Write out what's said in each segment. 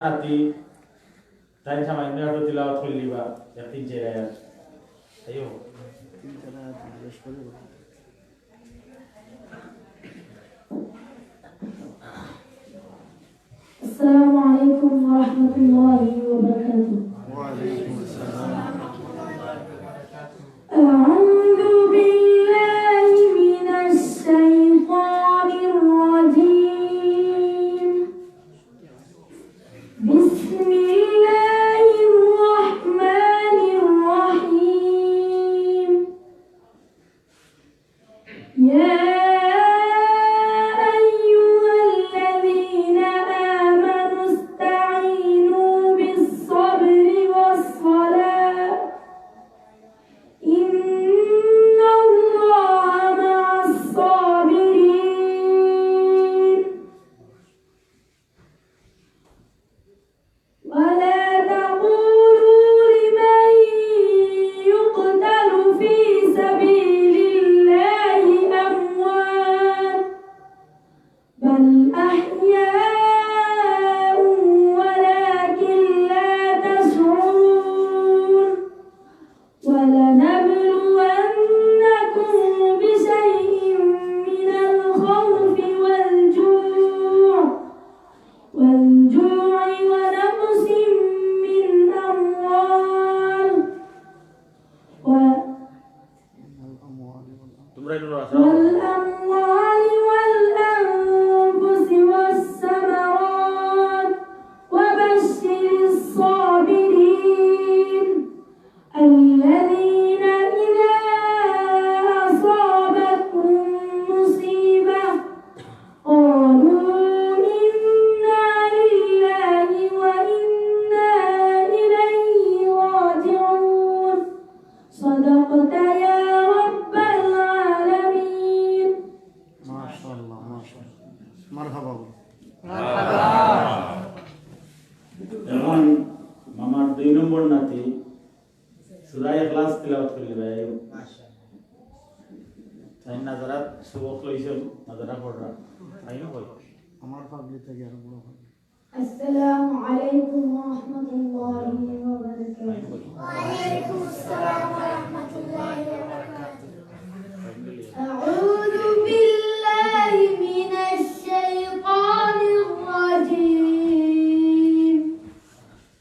Nanti tanya sama ini aku tilawat kuli ba yakin ceraya ayo Assalamualaikum warahmatullahi wabarakatuh. Waalaikumsalam. A'udzu billahi minasy syaithanir rajim. Bismillahirrahmanirrahim. Ya والأموال والأنفس والثمرات وبشر الصابرين الذين إذا أصابتهم مصيبة قالوا إنا لله وإنا إليه راجعون صدقت يا رب العالمين. ما شاء الله ما شاء الله. مرحبا. এখন মামার 2 নম্বর নাতি সূরা ইখলাস তিলাওয়াত করলি ভাই তাই নাজারাত সুবক লইছেন নাজারা পড়রা আইনো কই আমার পাবলি থেকে আর বড় হয়। السلام عليكم ورحمة الله وبركاته. وعليكم السلام ورحمة الله وبركاته. أعوذ بالله من الشيطان الرجيم.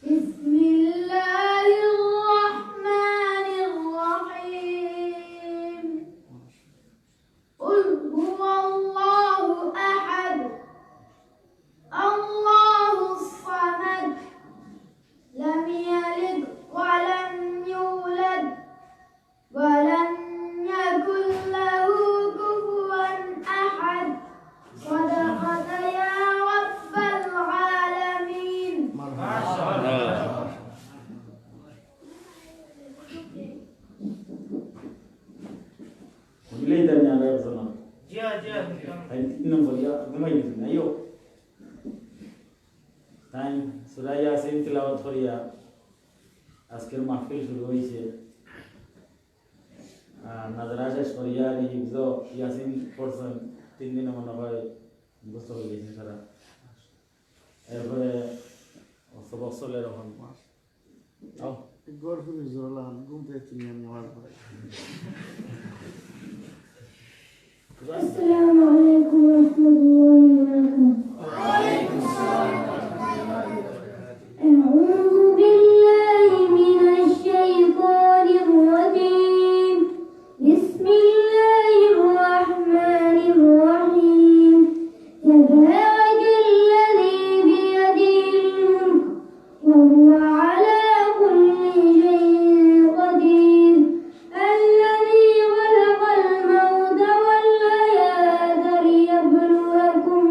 بسم الله الرحمن الرحيم. قل هو الله أحد الله الصمد لم يلد ولم يولد ولم يكن له كفوا أحد صدقت يا رب العالمين. Mulai dari yang ada sana. Hai 3 নম্বর ya memang itu ayo তাই সূরা ইয়াসিন তিলাওয়াত করিয়া আজকের মাহফিল শুরু হইছে নাজরা শেষ করিয়া হিফজ ইয়াসিন পড়ছেন 3 দিন মনে হয় মুখস্থ হয়ে গেছে তারা এরপরে সবক চলে এখন আও গরফুল জোরালান ঘুমতে তুমি আমি আমার পড়াই। السلام عليكم ورحمة الله وبركاته. أعوذ بالله من الشيطان الرجيم. بسم الله الرحمن الرحيم. تبارك الذي بيده الملك وهو على كل شيء قدير الذي خلق الموت والحياة ليبلوكم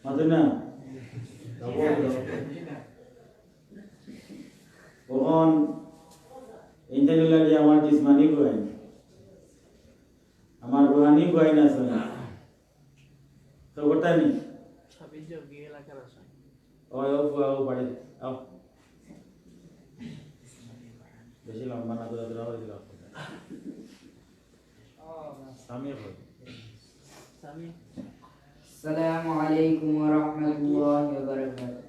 মাঝে না কখন ইন্টারনেট আমার জিসমানি গোয়েন আমার রুহানি গোয়েন আছে তো করতে নি ওই ও বাড়ি আও বেশি লম্বা না দূরে দূরে হয়ে যাবে সামির ভাই Samir السلام عليكم ورحمة الله وبركاته.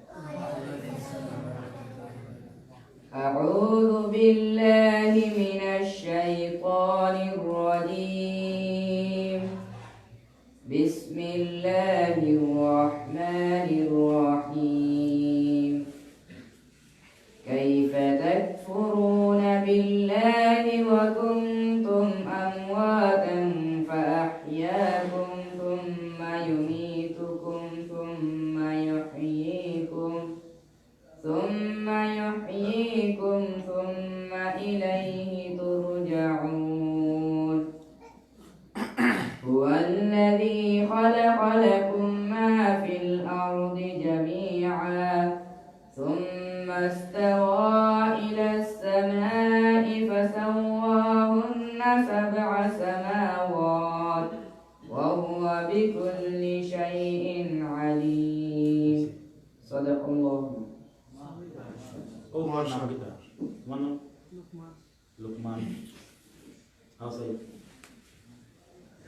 أعوذ بالله من الشيطان الرجيم. بسم الله الرحمن الرحيم. كيف تكفرون بالله وكنتم أمواتا فأحياكم ثم يميتكم ثم يحييكم ثم إليه ترجعون. هو الذي خلق لكم ما في الأرض جميعا ثم استوى إلى السماء فسواهن سبع سماوات وهو بكل شيء عليم. صدق الله. Oh, nama kita. Mana? Lukman. How's it?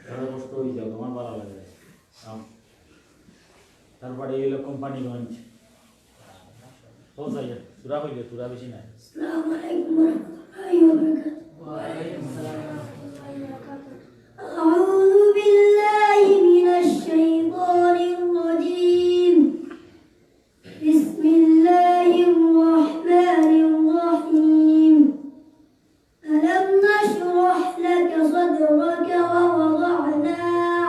Kalau kau studi jauh, mana bala lagi? Terpada ini company launch. How's it? Surah boleh, surah besi na. Assalamualaikum warahmatullahi wabarakatuh. Waalaikumsalam warahmatullahi wabarakatuh. أعوذ بالله من الشيطان الرجيم. بسم الله الرحمن الرحيم. ألم نشرح لك صدرك ووضعنا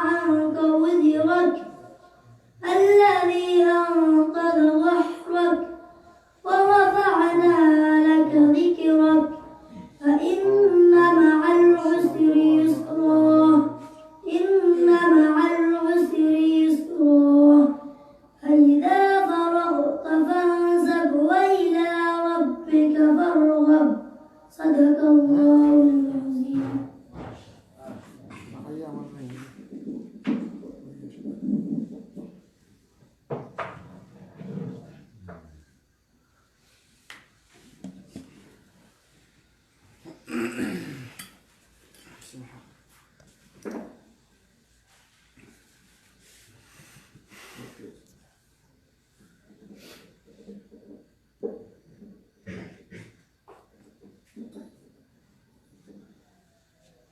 عنك وزرك الذي أنقض ظهرك ورفعنا لك ذكرك فإن مع العسر يسرا إن مع العسر يسرا فإذا فرغت فانصب وإلى ربك فارغب. صدق الله العظيم.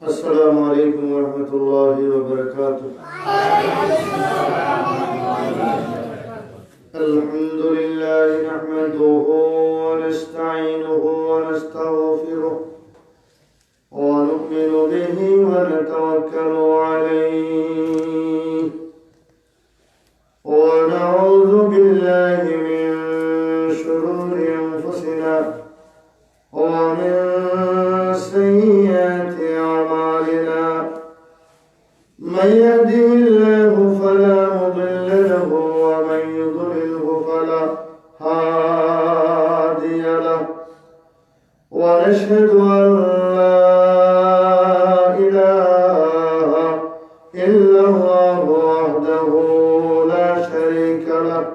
السلام عليكم ورحمة الله وبركاته. الحمد لله نحمده ونستعينه ونستغفره ونؤمن به ونتوكل عليه ونعوذ بالله من شرور أنفسنا ومن سيئات أعمالنا. من يهده الله فلا مضل له ومن يضلله فلا هادي له. ونشهد أن لا إله إلا الله وحده لا شريك له.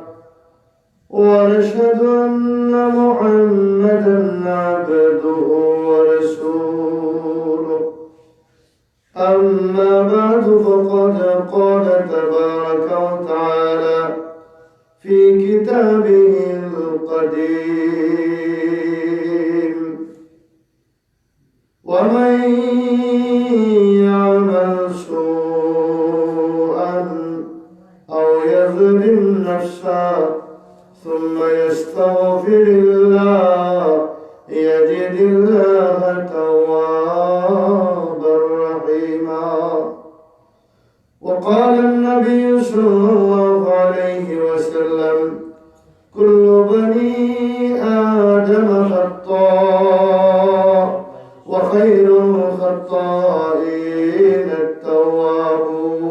ونشهد أن محمدا عبده ورسوله. أما بعد فقد قال تبارك وتعالى في كتابه القديم: ومن يعمل سوءا أو يظلم نفسه ثم يستغفر الله يجد الله توابا رحيما. وقال النبي صلى الله عليه وسلم: كل بني آدم خطاء وخير الخطائين التوابون.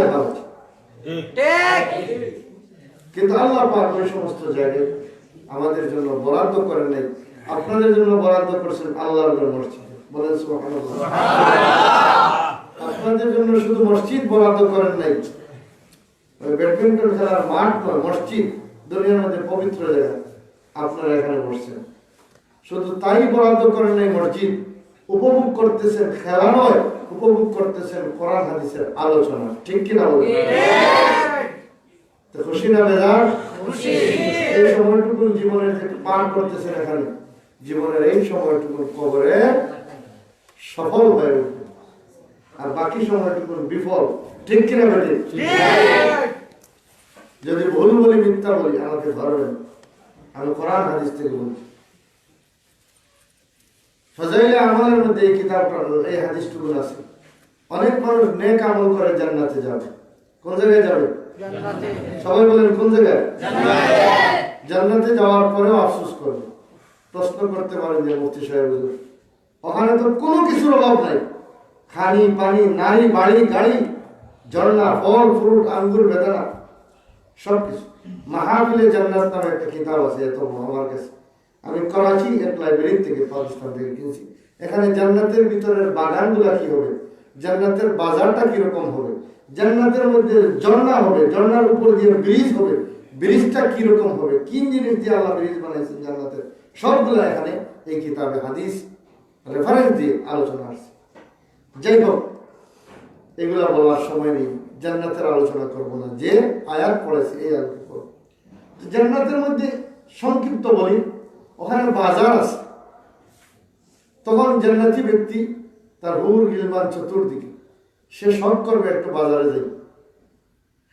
লেখা হচ্ছে, কিন্তু আল্লাহ পাক ওই সমস্ত জায়গায় আমাদের জন্য বরাদ্দ করেন নাই, আপনাদের জন্য বরাদ্দ করেছেন আল্লাহর মসজিদ। বলেন সুবহানাল্লাহ। আপনাদের জন্য শুধু মসজিদ বরাদ্দ করেন নাই, ব্যাডমিন্টন খেলার মাঠ নয়, মসজিদ দুনিয়ার মধ্যে পবিত্র জায়গা, আপনারা এখানে বসছেন। শুধু তাই বরাদ্দ করেন নাই, মসজিদ উপভোগ করতেছেন, খেলা নয়, উপভোগ করতেছেন কোরআন হাদিসের আলোচনা। ঠিক কিনা বলুন? তো খুশি না বেজার? এই সময়টুকু জীবনের যে পার করতেছেন এখানে, জীবনের এই সময়টুকু কবরে সফল হয়ে উঠবে, আর বাকি সময়টুকু বিফল। ঠিক কিনা বেটি? যদি ভুল বলি, মিথ্যা বলি, আমাকে ধরবেন, আমি কোরআন হাদিস থেকে বলছি। ফাজাইলে আমলের মধ্যে এই কিতাবটা, এই হাদিসটুকু আছে। অনেক মানুষ নেক আমল করে জান্নাতে যাবে। কোন জায়গায় যাবে? সবাই বলেন কোন জায়গায়? জান্নাতে যাওয়ার পরেও আফসোস করবে, প্রশ্ন করতে পারেন যে মুফতি সাহেব হুজুর, ওখানে তো কোনো কিছুর অভাব নাই, খানি পানি নারী বাড়ি গাড়ি ঝর্ণা ফল ফ্রুট আঙ্গুর বেদানা সবকিছু। মাহফিলে জান্নাত নামে একটা কিতাব আছে, এত আমার কাছে, আমি করাচি এক লাইব্রেরি থেকে পাকিস্তান থেকে কিনছি। এখানে জান্নাতের ভিতরের বাগানগুলা কি হবে, জান্নাতের বাজারটা কিরকম হবে, জান্নাতের মধ্যে ঝর্ণা হবে, ঝর্ণার উপর দিয়ে ব্রিজ হবে, ব্রিজটা কিরকম হবে, কি জিনিস দিয়ে আল্লাহ ব্রিজ বানাইছেন জান্নাতের, সবগুলা এখানে এই কিতাবে হাদিস রেফারেন্স দিয়ে আলোচনা আসছে। যাই হোক, এগুলা বলার সময় নেই, জান্নাতের আলোচনা করবো না, যে আয়াত পড়েছে এই আয়াত পড়ব। জান্নাতের মধ্যে সংক্ষিপ্ত বলি, ওখানে বাজার আছে। তখন জান্নাতি ব্যক্তি তার হুর গিলমান চতুর্দিকে, সে শখ করবে একটু বাজারে যাই,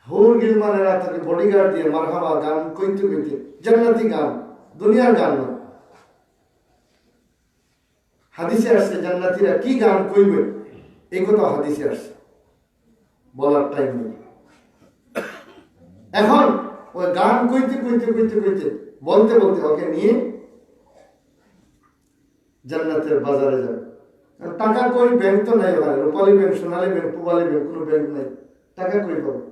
হুর গিলমানেরা তাকে বডিগার্ড দিয়ে মারহাবা গান কইতে কইতে, জান্নাতি গান, দুনিয়ার গান নয়। হাদিসে আসছে জান্নাতিরা কি গান কইবে, এই কথা হাদিসে আসছে, বলার টাইম নেই। এখন ওই গান কইতে কইতে কইতে কইতে বলতে বলতে ওকে নিয়ে জান্নাতের বাজারে যাবে। টাকা কই, ব্যাংক তো নাই ওখানে, রূপালী ব্যাংক, সোনালী ব্যাংক, পুবালী ব্যাংক, কোনো ব্যাংক নাই, টাকা কই পাবে?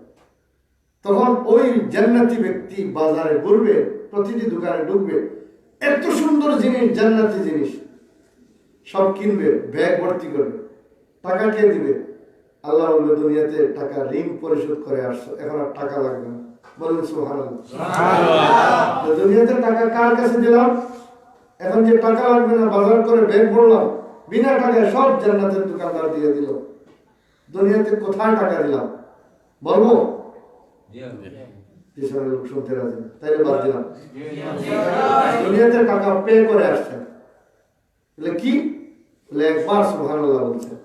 তখন ওই জান্নাতি ব্যক্তি বাজারে ঘুরবে, প্রতিটি দোকানে ঢুকবে, এত সুন্দর জিনিস, জান্নাতি জিনিস সব কিনবে, ব্যাগ ভর্তি করবে। টাকা কে দিবে? আল্লাহ বলবে দুনিয়াতে টাকা ঋণ পরিশোধ করে আসছো, এখন আর টাকা লাগবে না। বলবেন সুবহানাল্লাহ। দুনিয়াতে টাকা কার কাছে দিলাম, এখন যে টাকা লাগবে না, বাজার করে ব্যাগ ভরলাম, বিনা টাকায় সব জান্নাতের দোকানদার দিয়ে দিল। দুনিয়াতে কোথায় টাকা দিলাম বলবো? পিছনে লোক শুনতে রাজি না, তাইলে বাদ দিলাম। দুনিয়াতে টাকা পে করে আসছেন, বলে কি? বলে একবার সুবহানাল্লাহ বলছেন,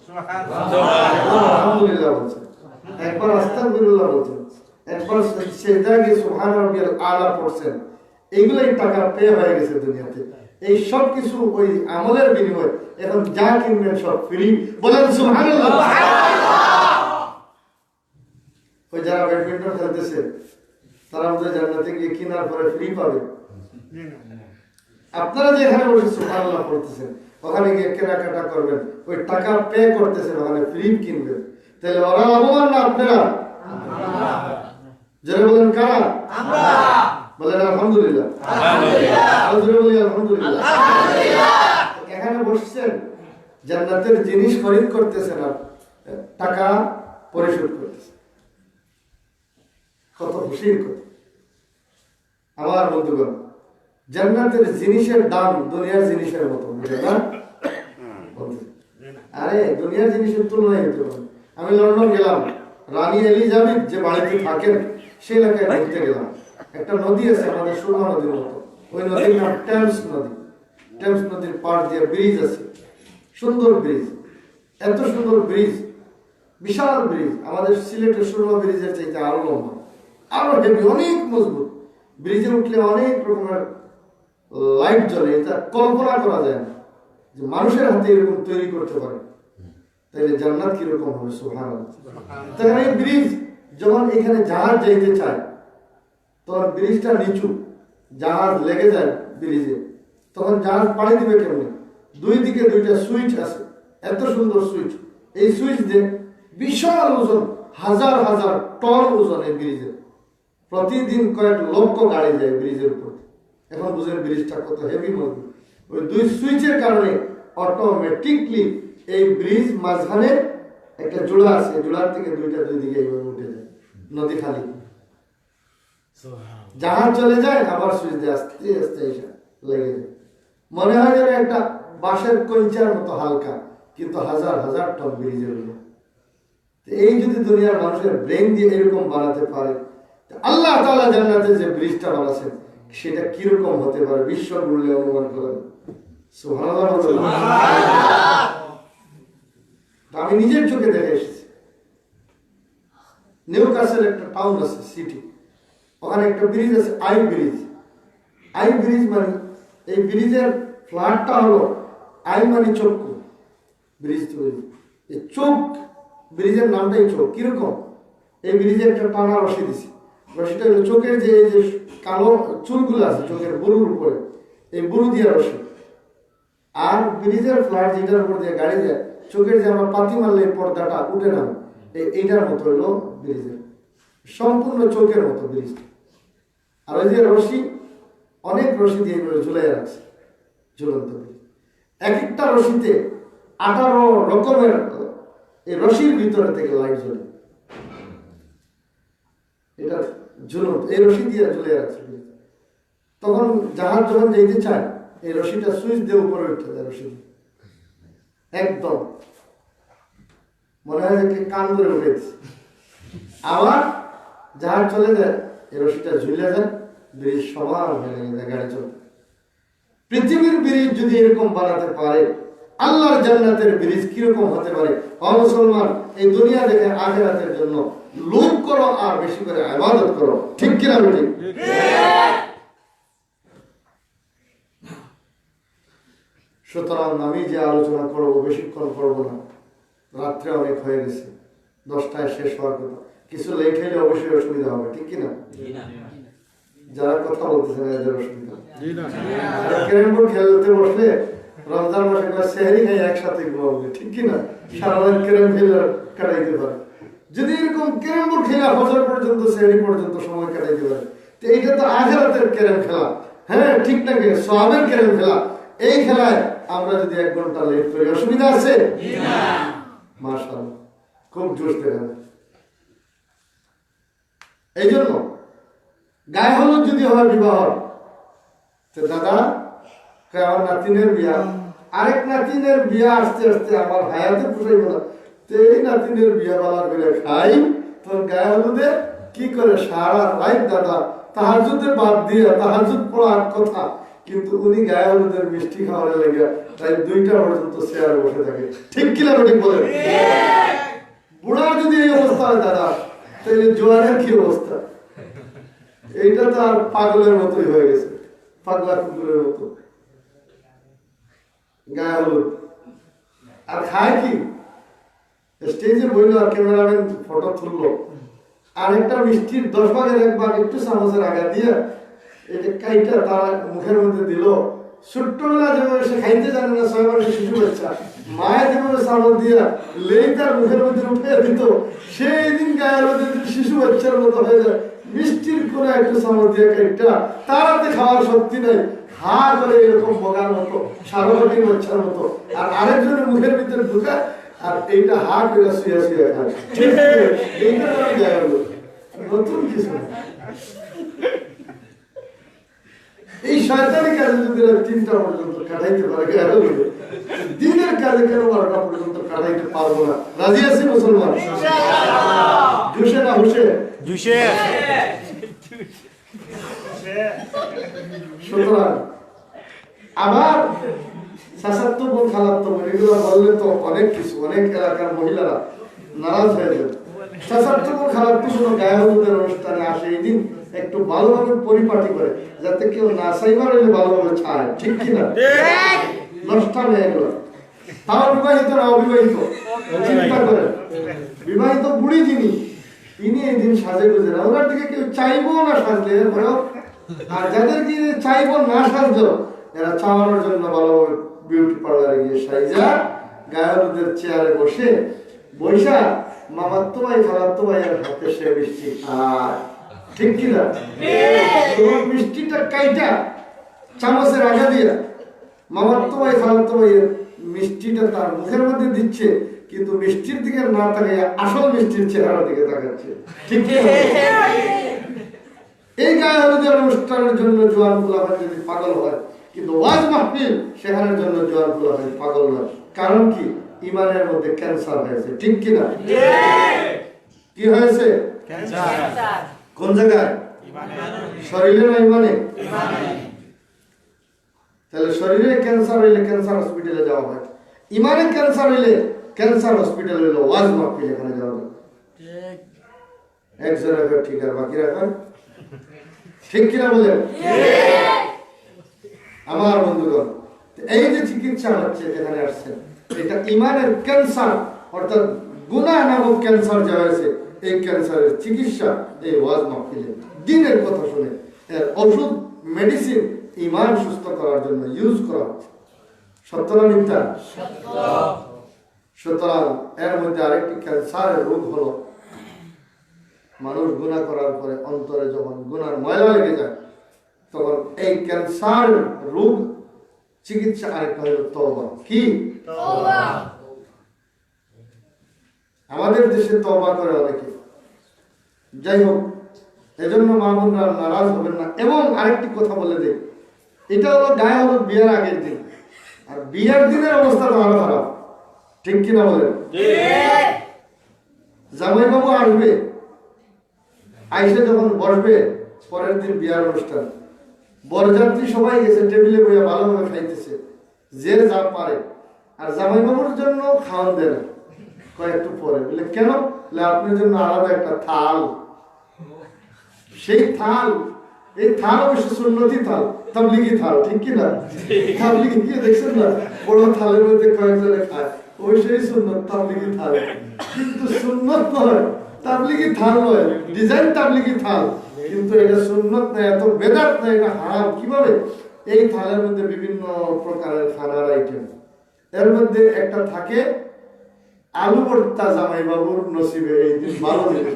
আলহামদুলিল্লাহ বলছেন, একবার আস্তাগফিরুল্লাহ বলছেন, একবার সিজদায় গিয়ে সুবহান রাব্বিয়াল আলা পড়ছেন, এইগুলাই টাকা পে হয়ে গেছে দুনিয়াতে। এই সব কিছু ওই আমলের বিনিময়ে এখন যা কিনবেন সব ফ্রি। বলেন সুবহানাল্লাহ। ওই যারা ব্যাডমিন্টন খেলতেছে তারা আমাদের জান্নাতে গিয়ে কেনার পরে ফ্রি পাবে। আপনারা যে এখানে বসে সুবহানাল্লাহ পড়তেছেন, ওখানে গিয়ে কেনাকাটা করবেন, ওই টাকা পে করতেছেন, ওখানে ফ্রি কিনবেন, তাহলে ওরা লাভবান না আপনারা? যারা বলেন কারা? বলেন আলহামদুলিল্লাহ। আলহামদুলিল্লাহ। এখানে বসছেন, জান্নাতের জিনিস খরিদ করতেছেন আর টাকা পরিশোধ করতেছেন, কত খুশির কথা। আমার বন্ধুগণ, জান্নাতের জিনিসের দাম দুনিয়ার জিনিসের মতো, বুঝলেন না? আরে দুনিয়ার জিনিসের তুলনায় হতে পারে। আমি লন্ডন গেলাম, রানী এলিজাবেথ যে বাড়িতে থাকেন সেই এলাকায় ঘুরতে গেলাম। একটা নদী আছে আমাদের সুরমা নদীর মতো, ওই নদীর নাম টেমস নদী। টেমস নদীর পাড় দিয়ে ব্রিজ আছে, সুন্দর ব্রিজ, এত সুন্দর ব্রিজ, বিশাল ব্রিজ, আমাদের সিলেটের সুরমা ব্রিজের চাইতে আরো লম্বা, আরো হেভি, অনেক মজবুত। ব্রিজে উঠলে অনেক রকমের লাইট জ্বলে, এটা কল্পনা করা যায় না যে মানুষের হাতে এরকম তৈরি করতে পারে। তাইলে জান্নাত কিরকম হবে? সুবহানাল্লাহ। তাহলে এই ব্রিজ যখন এখানে জাহাজ যাইতে চায়, তখন ব্রিজটা নিচু, জাহাজ লেগে যায় ব্রিজে, তখন জাহাজ পাড়ি দিবে কেমনি? দুই দিকে দুইটা সুইচ আছে, এত সুন্দর সুইচ, এই সুইচ দিয়ে বিশাল ওজন হাজার হাজার টন ওজন এই ব্রিজের, প্রতিদিন কয়েক লক্ষ গাড়ি যায় ব্রিজের উপর। এখন বুঝেন ব্রিজটা কত হেভি মজবুত। ওই দুই সুইচের কারণে অটোমেটিকলি এই ব্রিজ মাঝখানে একটা জোড়া আছে, জোড়ার থেকে দুই দিকে এইভাবে উঠে যায়, নদী খালি, জাহাজ চলে যায়, আবার সুইচ দিয়ে আস্তে আস্তে এসে লেগে যায়। মনে হয় যেন একটা বাঁশের কঞ্চার মতো হালকা, কিন্তু হাজার হাজার টন ব্রিজের উপর। এই যদি দুনিয়ার মানুষের ব্রেন দিয়ে এরকম বানাতে পারে, আল্লাহ তাআলা জান্নাতে যে ব্রিজটা বানাচ্ছেন সেটা কিরকম হতে পারে বিশ্ব মূল্যে অনুমান করেন। সুবহানাল্লাহ। আমি নিজের চোখে দেখে এসেছি। নিউ কাসেল একটা টাউন আছে, সিটি, ওখানে একটা ব্রিজ আছে, আই ব্রিজ। আই ব্রিজ মানে এই ব্রিজের ফ্ল্যাটটা হলো আই মানে চক্ষু, ব্রিজ তৈরি। এই চোখ, ব্রিজের নামটাই চোখ। কিরকম? এই ব্রিজে একটা টানা রশি দিছে, রশিটা হলো চোখের যে এই যে কালো চুলগুলো আছে চোখের বুরুর উপরে, এই বুরু দিয়ে রশি। আর ব্রিজের ফ্ল্যাট যেটার উপর দিয়ে গাড়ি যায়, চোখের যে আমরা পাতি মারলে পর্দাটা উঠে না, এইটার মতো হলো ব্রিজের, সম্পূর্ণ চোখের মতো ব্রিজটা। আর ওই যে রশি, অনেক রশি দিয়ে ঝুলাই রাখছে, ঝুলন্ত ব্রিজ। এক একটা রশিতে 18 রকমের এই রশির ভিতরে থেকে লাইট জ্বলে, এটা ঝুলন্ত, এই রশি দিয়ে ঝুলে রাখছে। তখন জাহাজ যখন যেতে চায়, এই রশিটা সুইচ দিয়ে উপরে উঠতে যায়, রশি একদম মনে হয় যে কান ধরে উঠেছে। আবার জাহাজ চলে যায়, এই রশিটা ঝুলে যায়, ব্রিজ সমান হয়ে যায়, গাড়ি চলে। পৃথিবীর ব্রিজ যদি এরকম বানাতে পারে, আল্লাহর জান্নাতের ব্রিজ কিরকম হতে পারে? মুসলমান, এই দুনিয়া দেখে আখিরাতের জন্য লোভ করো আর বেশি করে ইবাদত করো, ঠিক কিনা বেটি? সুতরাং আমি যে আলোচনা করবো বেশিক্ষণ করবো না, রাত্রে অনেক হয়ে গেছে, 10টায় শেষ হওয়ার কথা। কিছু লেট হলে অবশ্যই অসুবিধা হবে, ঠিক কিনা? যারা কথা বলতেছেন এদের অসুবিধা। ক্যারাম বোর্ড খেলতে বসলে রমজান মাসে সেহরি খাই একসাথে ঘুমাবে, ঠিক কিনা? সারা রাত ক্যারাম খেলে কাটাইতে পারে। যদি এরকম ক্যারাম বোর্ড খেলা ফজর পর্যন্ত সেহরি পর্যন্ত সময় কাটাইতে পারে, তো এইটা তো আখিরাতের ক্যারাম খেলা, হ্যাঁ ঠিক না? সওয়াবের ক্যারাম খেলা। এই খেলায় আমরা যদি 1 ঘন্টা লেট করি, অসুবিধা আছে? মাশাআল্লাহ, খুব জোশ দেখা যায়। এই জন্য গায়ে হলুদ যদি হয় বিবাহ, তো দাদা আমার নাতিনের বিয়া, আরেক নাতিনের বিয়া আসতে আসতে আমার হায়াতে পুষাইব না, তো এই নাতিনের বিয়া বালার করে খাই, তোর গায়ে হলুদে কি করে সারা রাত দাদা তাহাজ্জুদের বাদ দিয়ে তাহাজ্জুদ পড়ার কথা, কিন্তু উনি গায়ে হলুদের মিষ্টি খাওয়ার লেগে তাই 2টা পর্যন্ত চেয়ারে বসে থাকে, ঠিক কিনা ঠিক বলে? বুড়ার যদি এই অবস্থা হয় দাদা, তাহলে জোয়ানের কি অবস্থা? এইটা তো আর পাগলের মতোই হয়ে গেছে, পাগলা কুকুরের মতো গায়ে হলুদ। আর খায় কি? স্টেজে বইলো আর ক্যামেরাম্যান ফটো তুললো, আর একটা মিষ্টির 10 ভাগের 1 ভাগ একটু চামচের আগা দিয়ে এটা কাইটা তার মুখের মধ্যে দিল। ছোট্টবেলা যেভাবে সে খাইতে জানে না, 6 মাসের শিশু বাচ্চা, মায়ের যেভাবে চামচ দিয়ে লেই তার মুখের মধ্যে উঠে দিত, সেই দিন গায়ের মধ্যে শিশু বাচ্চার মতো হয়ে যায়। মিষ্টির করে একটু চামচ দিয়ে কাইটা তার হাতে খাওয়ার শক্তি নেই, হা করে এরকম বগার মতো, সারবাটির বাচ্চার মতো, আর আরেকজনের মুখের ভিতরে ঢুকা, আর এইটা হা করে শুয়ে শুয়ে খায়। এইটা গায়ে হলো নতুন কিছু। এই শয়তানি কাজে যদি 3টা পর্যন্ত কাটাইতে পারে, দিনের কাজে কেন 12টা পর্যন্ত কাটাইতে পারবো না? রাজি আছি মুসলমান? জুসে না হুসে? জুসে। সুতরাং আবার শাসাত্ম বোন খালাত্ম বোন এগুলো বললে তো অনেক কিছু, অনেক এলাকার মহিলারা নারাজ হয়ে যাবে। শাসাত্ম বোন খালাত্ম বোন গায়ে হলুদের অনুষ্ঠানে আসে, এই দিন একটু ভালোভাবে পরিপাটি করে, যাতে কেউ না চাইবার হলে ভালোভাবে ছায়, ঠিক কিনা? নষ্ট হয়ে গেল। তাও বিবাহিত না অবিবাহিত চিন্তা করেন, বিবাহিত বুড়ি যিনি, তিনি এই দিন সাজে গুজে না, ওনার দিকে কেউ চাইবো না সাজলে এরপরেও। আর যাদেরকে চাইবো না সাজলো, এরা চাওয়ানোর জন্য ভালোভাবে বিউটি পার্লারে গিয়ে সাইজা গায়ে হলুদের চেয়ারে বসে বৈশা মামাতো ভাই খালাতো ভাইয়ের হাতে সে মিষ্টি খায়, ঠিক কিনা? তোমার মিষ্টিটা কাইটা চামচের আগা দিয়া মামাতো ভাই খালাতো ভাইয়ের মিষ্টিটা তার মুখের মধ্যে দিচ্ছে, কিন্তু মিষ্টির দিকে না তাকাইয়া আসল মিষ্টির চেহারার দিকে তাকাচ্ছে, ঠিক কিনা? এই গায়ে হলুদের অনুষ্ঠানের জন্য জোয়ান পোলাপান যদি পাগল হয়, কিন্তু ওয়াজ মাহফিল সেখানের জন্য জোয়ান পোলাপান পাগল নয়। কারণ কি? ইমানের মধ্যে ক্যান্সার হয়েছে, ঠিক কিনা? কি হয়েছে? কোন জায়গায়? শরীরে না ইমানে? তাহলে শরীরে ক্যান্সার হইলে ক্যান্সার হসপিটালে যাওয়া হয়, ইমানে ক্যান্সার হইলে ক্যান্সার হসপিটাল হইলো ওয়াজ মাহফিল, এখানে যাওয়া হয়। একজন এখন ঠিক আর বাকি রাখার ঠিক কিনা বলেন? আমার বন্ধুগণ, এই যে চিকিৎসা হচ্ছে যেখানে আসছেন, এটা ইমানের ক্যান্সার, অর্থাৎ গুনাহ নামক ক্যান্সার যা হয়েছে, এই ক্যান্সারের চিকিৎসা এই ওয়াজ মাহফিলে দিনের কথা শুনে এর ওষুধ মেডিসিন ইমান সুস্থ করার জন্য ইউজ করা হচ্ছে। সত্য না মিথ্যা? সুতরাং এর মধ্যে আরেকটি ক্যান্সারের রোগ হলো, মানুষ গুনাহ করার পরে অন্তরে যখন গুনার ময়লা লেগে যায়, তখন এই ক্যান্সার রোগ চিকিৎসা আরেকটা হলো তওবা। কি? আমাদের দেশে তওবা করে অনেকে। যাই হোক, এজন্য মা বোনরা নারাজ হবেন না। এবং আরেকটি কথা বলে দেই, এটা হলো গায়ে হলুদ বিয়ের আগের দিন, আর বিয়ের দিনের অবস্থা ভালো খারাপ, ঠিক কিনা বলেন? জামাইবাবু আসবে, আইসে যখন বসবে পরের দিন বিয়ার অনুষ্ঠান, বরযাত্রী সবাই গেছে, টেবিলে বইয়া ভালোভাবে খাইতেছে, যে যা পারে, আর জামাইবাবুর জন্য খাওয়ান দেন কয়েকটু পরে। বলে কেন? আপনার জন্য আলাদা একটা থাল। সেই থাল, এই থাল অবশ্য সুন্নতি থাল, তাবলিগি থাল, ঠিক কিনা? তাবলিগি গিয়ে দেখছেন না, বড় থালের মধ্যে কয়েকজনে খায়, ওই সেই সুন্নত তাবলিগি থাল, কিন্তু সুন্নত নয়, তাবলিগি থাল নয়, ডিজাইন তাবলিগি থাল, কিন্তু এটা সুন্নত নয়, এত বেদাত নয়, এটা হারাম। কিভাবে? এই থালের মধ্যে বিভিন্ন প্রকারের খানার আইটেম, এর মধ্যে একটা থাকে আলু ভর্তা। জামাইবাবুর নসিবে এই দিন ভালো জিনিস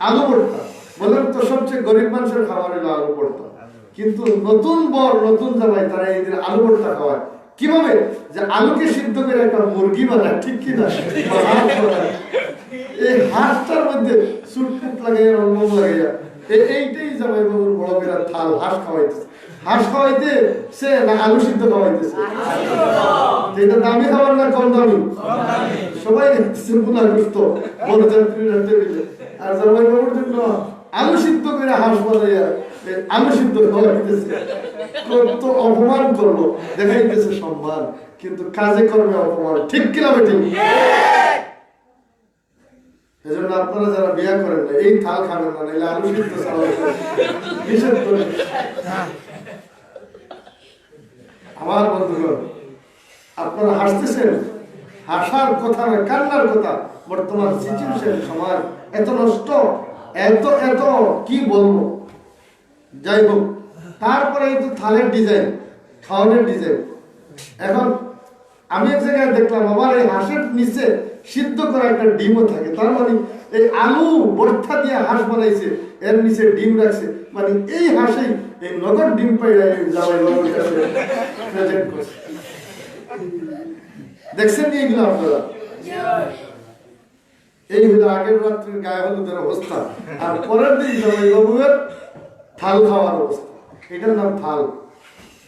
আলু ভর্তা। বলেন তো সবচেয়ে গরিব মানুষের খাবার হলো আলু ভর্তা, কিন্তু নতুন বর নতুন জামাই তারা এই দিন আলু ভর্তা খাওয়ায়। কিভাবে? যে আলুকে সিদ্ধ করে একটা মুরগি বানায়, ঠিক কিনা? এই হাঁসটার মধ্যে সুটফুট লাগাইয়া রঙ লাগাইয়া এইটাই জামাইবাবুর বড় বিরাট থাল। হাঁস খাওয়াইতেছে, হাঁস খাওয়াইতে সে না আলু সিদ্ধ খাওয়াইতেছে। এটা দামি খাবার না কম দামি? সবাই গুস্ত বরযাত্রীরা টেবিলে, আর জামাইবাবুর জন্য আলু সিদ্ধ করে হাঁস বানাইয়া আলু সিদ্ধ খাওয়াইতেছে। কত অপমান করলো, দেখাইতেছে সম্মান, কিন্তু কাজে কর্মে অপমান, ঠিক কিনা বেটি? এজন্য আপনারা যারা বিয়ে করেন না, এই থাল খাবেন না, নাহলে আলু সিদ্ধ নিষেধ করে। আমার বন্ধুগণ, আপনারা হাসতেছেন, হাসার কথা না, কান্নার কথা। বর্তমান সিচুয়েশন, সমাজ এত নষ্ট, এত এত কি বলবো। যাই হোক, তারপরে এই তো থালের ডিজাইন, খাওয়ানোর ডিজাইন। এখন আমি এক জায়গায় দেখলাম, আবার এই হাঁসের নিচে সিদ্ধ করা একটা ডিমও থাকে। তার মানে এই আলু ভর্তা দিয়ে হাঁস বানাইছে, এর নিচে ডিম রাখছে, মানে এই হাঁসেই এই নগদ ডিম পাইয়া জামাইবাবুর কাছে প্রেজেন্ট করছে। দেখছেন কি এগুলো আপনারা? এই হলো আগের রাত্রির গায়ে হলুদের অবস্থা, আর পরের দিন জামাইবাবুর থাল খাওয়ার অবস্থা। এটার নাম থাল,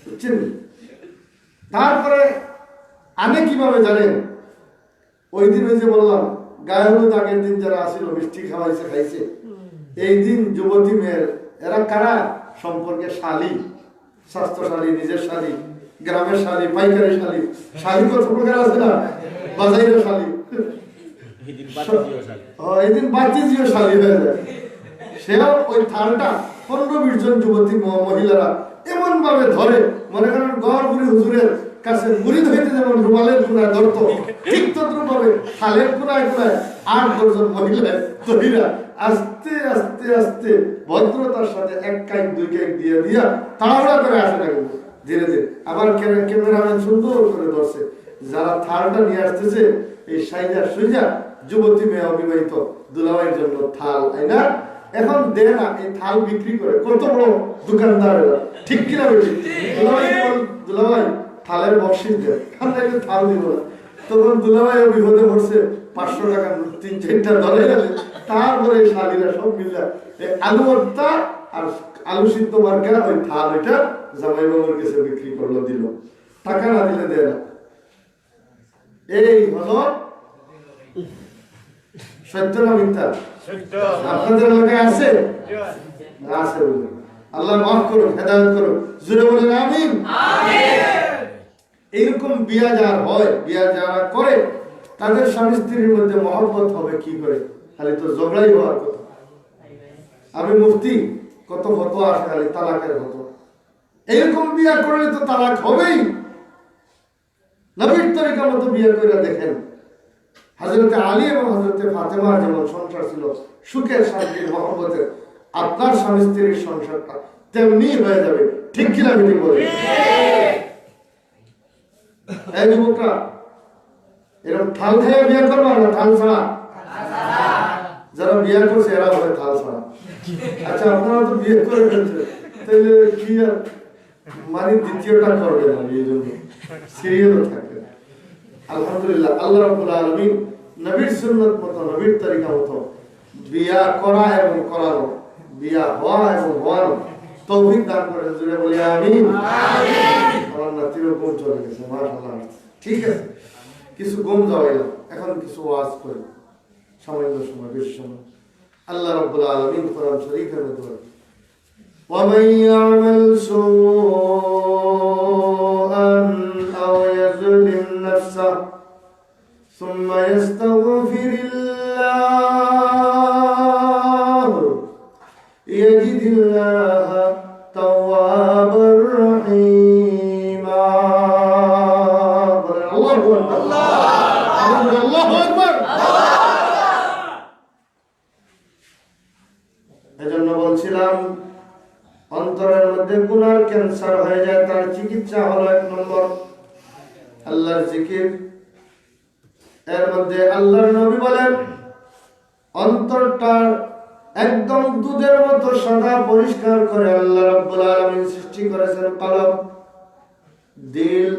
বুঝছেন? তারপরে আমি কিভাবে জানেন? ওই দিন ওই যে বললাম, গায়ে হলুদ আগের দিন যারা আসিল মিষ্টি খাওয়াইছে, খাইছে, এই দিন যুবতী মেয়ের, এরা কারা সম্পর্কে শালী, স্বাস্থ্যশালী, নিজের শালী, গ্রামের শালী, পাইকারি শালী। শালী কত প্রকার আছে না? বাজাইরের শালী, এই দিন বাতিজিও শালী হয়ে যায়। সেও ওই থালটা 15-20 জন যুবতী মহিলারা এমন ভাবে ধরে, মনে করেন গড়গুড়ি হুজুরের কাছে মুরিদ হইতে যেমন রুমালের কোনায় ধরতো, ঠিক তদ্রুপ ভাবে থালের কোনায় কোনায় 8-10 জন মহিলা তহিরা আস্তে আস্তে আস্তে ভদ্রতার সাথে এক কাইক দুই কাইক দিয়ে দিয়া তাড়াহুড়া করে আসে না, কিন্তু ধীরে ধীরে। আবার ক্যামেরাম্যান সুন্দর করে ধরছে, যারা থালটা নিয়ে আসতেছে এই সাইজা সুইজা যুবতী মেয়ে অবিবাহিত দুলাভাইয়ের জন্য থাল, তাই না? এখন দে না, এই থাল বিক্রি করে কত বড় দোকানদার, ঠিক কিনা বেশি? দুলাভাই থালের বকশিস দেন, থাল দিব না। তখন দুলাভাই বিপদে পড়ছে, 500 টাকা 3-4টা দলে গেলে, তারপরে শালীরা সব মিলে আলু ভর্তা আর আলু সিদ্ধ মার্কা ওই থাল ওইটা জামাই বাবুর কাছে বিক্রি করলো, দিল। টাকা না দিলে দেয় না। এই হলো সত্য না মিথ্যা? আপনাদের এলাকায় আছে? আছে বলুন। আল্লাহ মাফ করুন, হেদায়েত করুন, জোরে বলেন আমিন। এইরকম বিয়া যারা হয়, বিয়া যারা করে, তাদের স্বামী স্ত্রীর মধ্যে মহব্বত হবে কি করে? খালি তো ঝগড়াই হওয়ার কথা। আমি মুফতি, কত ফতোয়া আসে খালি তালাকের ফতোয়া। এইরকম বিয়া করলে তো তালাক হবেই। নবীর তরিকা মতো বিয়ে করে দেখেন, হযরতে আলী এবং হযরতে ফাতেমার যেমন সংসার ছিল সুখের, শান্তির, মহব্বতের, আপনার স্বামী স্ত্রীর সংসারটা তেমনি হয়ে যাবে। ঠিক কিনা বেটি বলে? এই যুবকরা, এরকম থাল খেয়ে বিয়ে করবা না থাল ছাড়া? যারা বিয়ে করছে এরা হবে থাল ছাড়া। আচ্ছা, আপনারা তো বিয়ে করে ফেলছে, তাহলে কি আর মানে দ্বিতীয়টা করবে না, এই জন্য সিরিয়ালও থাকবে। আলহামদুলিল্লাহ, আল্লাহ রাব্বুল আলামিন নবীর সুন্নাত মতো, নবীর তরিকা মতো বিয়া করা এবং করানো, বিয়া হওয়া এবং হওয়ানো তৌফিক দান করেন। জুড়ে বলি আমিন। আমার নাতিরও ঘুম চলে গেছে, মাশাআল্লাহ। ঠিক আছে, কিছু ঘুম যাওয়াইলাম, এখন কিছু ওয়াজ করি, সামান্য সময়, বেশি সময়। আল্লাহ রাব্বুল আলামিন কোরআন শরীফের মধ্যে বলেন, ومن يعمل سوءا أو يظلم نفسه ثم يستغفر الله يجد الله توابا رحيما. الله أكبر، الله أكبر। এজন্য বলছিলাম, অন্তরের মধ্যে গুনার ক্যান্সার হয়ে যায়, তার চিকিৎসা হলো 1 নম্বর আল্লাহর জিকির। এর মধ্যে আল্লাহর নবী বলেন, অন্তরটা একদম দুধের মতো সাদা পরিষ্কার করে আল্লাহ রাব্বুল আলামিন সৃষ্টি করেছেন কলব, দিল।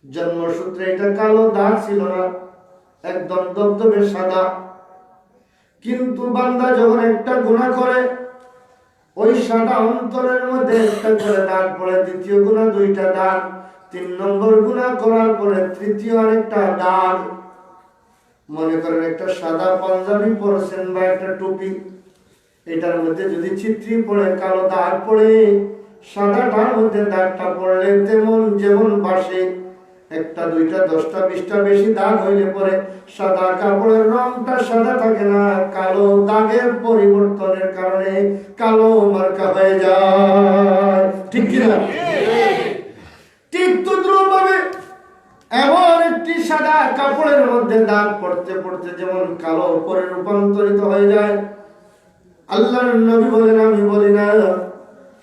জন্মসূত্রে এটা কালো দাগ ছিল না, একদম দবদবে সাদা। কিন্তু বান্দা যখন একটা গুনাহ করে, ওই সাদা অন্তরের মধ্যে একটা করে দাগ পড়ে, দ্বিতীয় গুনাহ 2টা দাগ, 3 নম্বর গুনাহ করার পরে তৃতীয় আরেকটা দাগ। মনে করেন একটা সাদা পাঞ্জাবি পরেছেন বা একটা টুপি, এটার মধ্যে যদি ছিটরি পড়ে, কালো দাগ পড়ে, সাদাটার মধ্যে দাগটা পড়লে যেমন বাসে 1টা 2টা 10টা 20টা বেশি দাগ হইলে পরে সাদা কাপড়ের রংটা সাদা থাকে না, কালো দাগের পরিবর্তনের কারণে কালো মার্কা হয়ে যায়। ঠিক কিনা? ঠিক তদ্রূপভাবে এমন একটি সাদা কাপড়ের মধ্যে দাগ পড়তে পড়তে যেমন কালো পরে রূপান্তরিত হয়ে যায়। আল্লাহর নবী বলেন, আমি বলি না,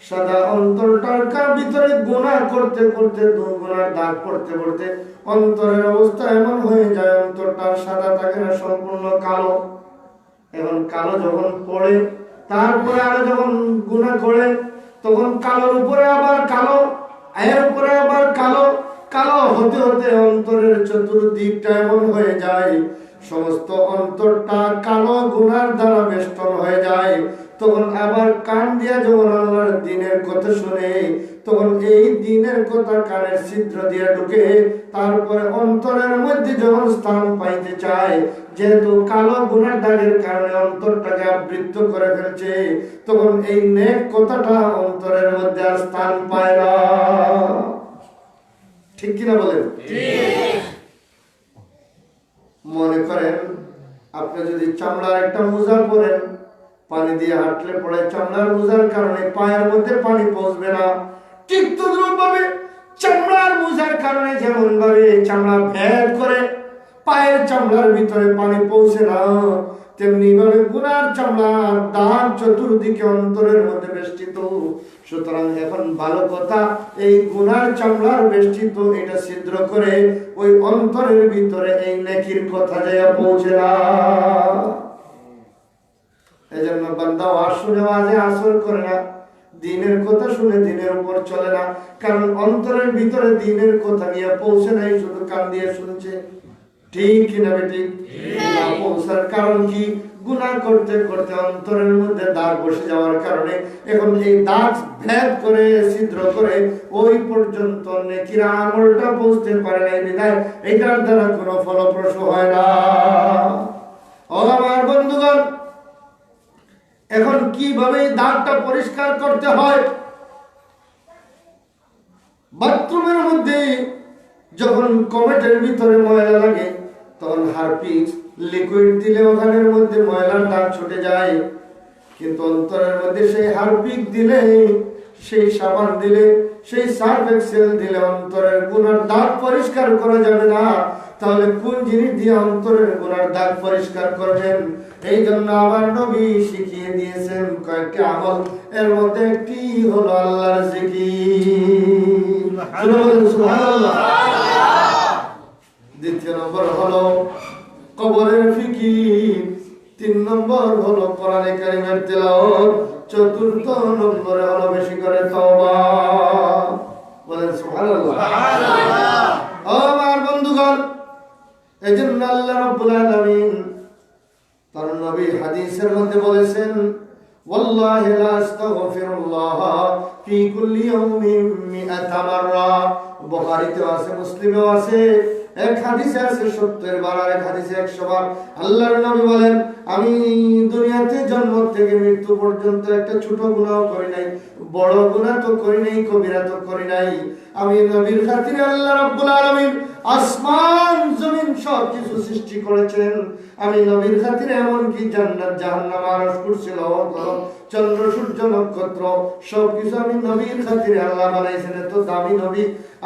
সাদা অন্তরটার ভিতরে গুনাহ করতে করতে, গুনার দাগ পড়তে পড়তে অন্তরের অবস্থা এমন হয়ে যায়, অন্তরটা সাদা থাকে না, সম্পূর্ণ কালো। এখন কালো যখন পড়ে, তারপরে আরো যখন গুনাহ করে, তখন কালোর উপরে আবার কালো, এর উপরে আবার কালো। কালো হতে হতে অন্তরের চতুর্দিকটা এমন হয়ে যায়, সমস্ত অন্তরটা কালো গুনার দ্বারা বেষ্টন হয়ে যায়। তখন আবার কান দিয়া যখন আল্লাহর দ্বীনের কথা শুনে, তখন এই দ্বীনের কথা কানের ছিদ্র দিয়ে ঢুকে, তারপরে অন্তরের মধ্যে যখন স্থান পাইতে চায়, যেহেতু কালো গুনার দাগের কারণে অন্তরটাকে আবৃত করে ফেলছে, তখন এই নেক কথাটা অন্তরের মধ্যে আর স্থান পায় না। ঠিক কিনা বলেন? মনে করেন আপনি যদি চামড়ার একটা মোজা পরেন, পানি দিয়ে হাঁটলে পরে চামড়ার মোজার কারণে পায়ের মধ্যে পানি পৌঁছবে না। ঠিক তদ্রূপভাবে চামড়ার মোজার কারণে যেমন ভাবে চামড়া ভেদ করে পায়ের চামড়ার ভিতরে পানি পৌঁছে না, তেমনি ভাবে গুনার চামড়ার দাগ চতুর্দিকে অন্তরের মধ্যে বেষ্টিত, সুতরাং এখন ভালো কথা, এই গুনার চামড়ার বেষ্টিত এটা ছিদ্র করে ওই অন্তরের ভিতরে এই নেকির কথা যায় পৌঁছে না। এজন্য বান্দা ওয়াজ শুনে ওয়াজে আসর করে না, দিনের কথা শুনে দিনের উপর চলে না, কারণ অন্তরের ভিতরে দিনের কথা নিয়ে পৌঁছে নাই, শুধু কান দিয়ে শুনছে। ঠিক কিনা বেঠিক? না পৌঁছার কারণ কি? গুনাহ করতে করতে অন্তরের মধ্যে দাগ বসে যাওয়ার কারণে এখন এই দাগ ভেদ করে ছিদ্র করে ওই পর্যন্ত নেকির আমলটা পৌঁছতে পারে না, বিধায় এটার দ্বারা কোনো ফলপ্রসূ হয় না। ও আমার বন্ধুগণ, এখন কিভাবে দাগটা পরিষ্কার করতে হয়? বাথরুমের মধ্যে যখন কমেটের ভিতরে ময়লা লাগে তখন হারপিক লিকুইড দিলে ওখানের মধ্যে ময়লার দাগ ছুটে যায়, কিন্তু অন্তরের মধ্যে সেই হারপিক দিলে, সেই সাবান দিলে, সেই সার্ফ এক্সেল দিলে অন্তরের গুনার দাগ পরিষ্কার করা যাবে না। তাহলে কোন জিনিস দিয়ে অন্তরের গুনার দাগ পরিষ্কার করবেন? এই জন্য আমার নবী শিখিয়ে দিয়েছেন কয়েকটি আমল, এর মধ্যে একটি হলো আল্লাহর জিকির। সুবহানাল্লাহ। দ্বিতীয় নম্বর হলো কবরের ফিকির, 3 নম্বর হলো কোরআনে কারিমের তেলাওয়াত, 4র্থ নম্বরে হলো বেশি করে তওবা। বলেন সুবহানাল্লাহ। ও আমার বন্ধুগণ, এজন্য আল্লাহ রাব্বুল আলামিন তার নবী হাদিসের মধ্যে বলেছেন, ওয়াল্লাহি লা আস্তাগফিরুল্লাহ ফি কুল্লি ইয়াউমিন 100 মাররা। বুখারীতে আছে, মুসলিমেও আছে। এক হাদিসে আছে 70 বার, আর এক হাদিসে 100 বার। আল্লাহর নবী বলেন, আমি দুনিয়াতে জন্ম থেকে মৃত্যু পর্যন্ত একটা ছোট গুনাহ করি নাই, বড় গুনাহ তো করি নাই, কবিরা তো করি নাই। আমি নবীর খাতিরে আল্লাহ রাব্বুল আলামিন আসমান জমিন সব কিছু সৃষ্টি করেছেন। আমি নবীর খাতিরে এমনকি জান্নাত জাহান্নাম আরশ কুরসি লওহ চন্দ্র সূর্য নক্ষত্র সবকিছু আমি নবীর খাতিরে আল্লাহ বানাইছেন। এত দামি নবী,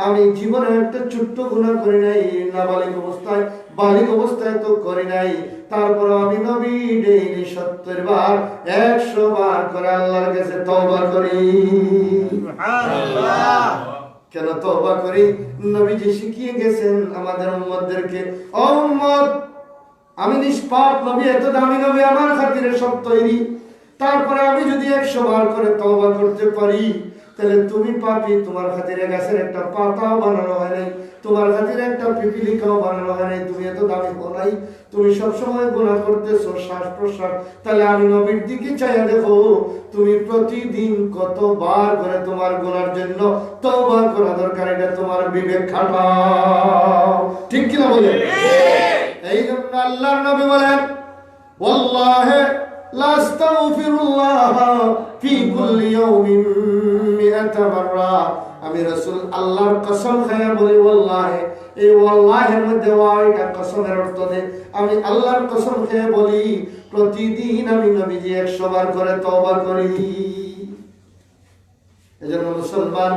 আমি জীবনে একটা ছোট্ট গুনাহ করি নাই, নাবালিগ অবস্থায় বালিগ অবস্থায় তো করি নাই। তারপর আমি নবী ডেইলি 70 বার 100 বার করে আল্লাহর কাছে তওবা করি। সুবহানাল্লাহ। কেন তওবা করি? নবীজি শিখিয়ে গেছেন আমাদের উম্মতদেরকে, ও উম্মত, আমি নিষ্পাপ নবী, এত দামি নবী, আমার খাতিরে সব তৈরি। তারপরে আমি যদি 100 বার করে তওবা করতে পারি, তাহলে তুমি পাপী, তোমার খাতিরে গাছের একটা পাতাও বানানো হয় নাই, তোমার খাতিরে একটা পিপিলিকাও বানানো হয় নাই, তুমি এত দামি নাই, তুমি সবসময় গুনাহ করতেছো শ্বাস প্রশ্বাস। তাহলে আমি নবীর দিকে চাইয়া দেখো, তুমি প্রতিদিন কতবার করে তোমার গুনার জন্য তওবা করা দরকার, এটা তোমার বিবেক খাটাও। ঠিক কিনা বলে? এই জন্য আল্লাহর নবী বলেন, ওয়াল্লাহি লা আস্তাগফিরুল্লাহ ফি কুল্লি ইয়াউমিন 100 মাররা। আমি রাসূল আল্লাহর কসম খায়া বলি, ওয়াল্লাহি, এই ওয়াল্লাহির মধ্যে ওয়াইটা কসমের অর্থ দেয়। আমি আল্লাহর কসম খেয়ে বলি, প্রতিদিন আমি নবীজি 100 বার করে তওবা করি। এজন্য মুসলমান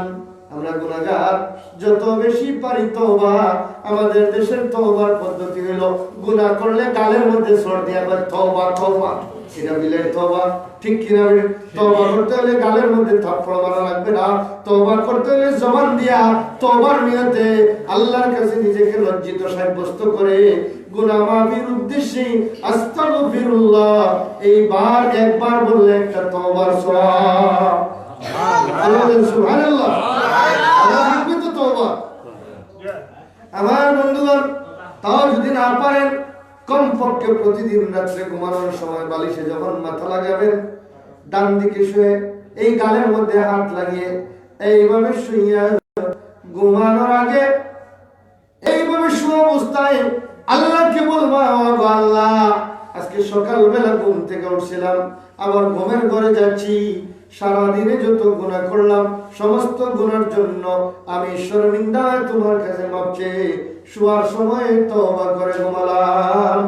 আমরা গুনাহগার, যত বেশি পারি তওবা। আমাদের দেশের তওবার পদ্ধতি হলো, গুনাহ করলে গালের মধ্যে সর দিয়ে আবার তওবা তওবা, এটা বিলাই তওবা। ঠিক কিনা? তওবা করতে হলে গালের মধ্যে থাপ্পড় মারা লাগবে না, তওবা করতে হলে জবান দিয়া তওবার নিয়তে আল্লাহর কাছে নিজেকে লজ্জিত সাব্যস্ত করে গুনাহ মাফির উদ্দেশ্যে আস্তাগফিরুল্লাহ এই বার একবার বললে একটা তওবার সওয়াব। সুবহানাল্লাহ। আমার বন্ধুগণ, তাও যদি না পারেন, কমপক্ষে প্রতিদিন রাত্রে ঘুমানোর সময় বালিশে যখন মাথা লাগাবেন, ডান দিকে শুয়ে এই গালের মধ্যে হাত লাগিয়ে এইভাবে শুইয়া ঘুমানোর আগে এইভাবে শুয়ে অবস্থায় আল্লাহকে বলবো, আল্লাহ, আজকে সকালবেলা ঘুম থেকে উঠছিলাম, আবার ঘুমের ঘরে যাচ্ছি, সারাদিনে যত গুনাহ করলাম সমস্ত গুনার জন্য আমি শর্মিন্দা, তোমার কাছে মাপ চেয়ে শোয়ার সময় তওবা করে ঘুমালাম।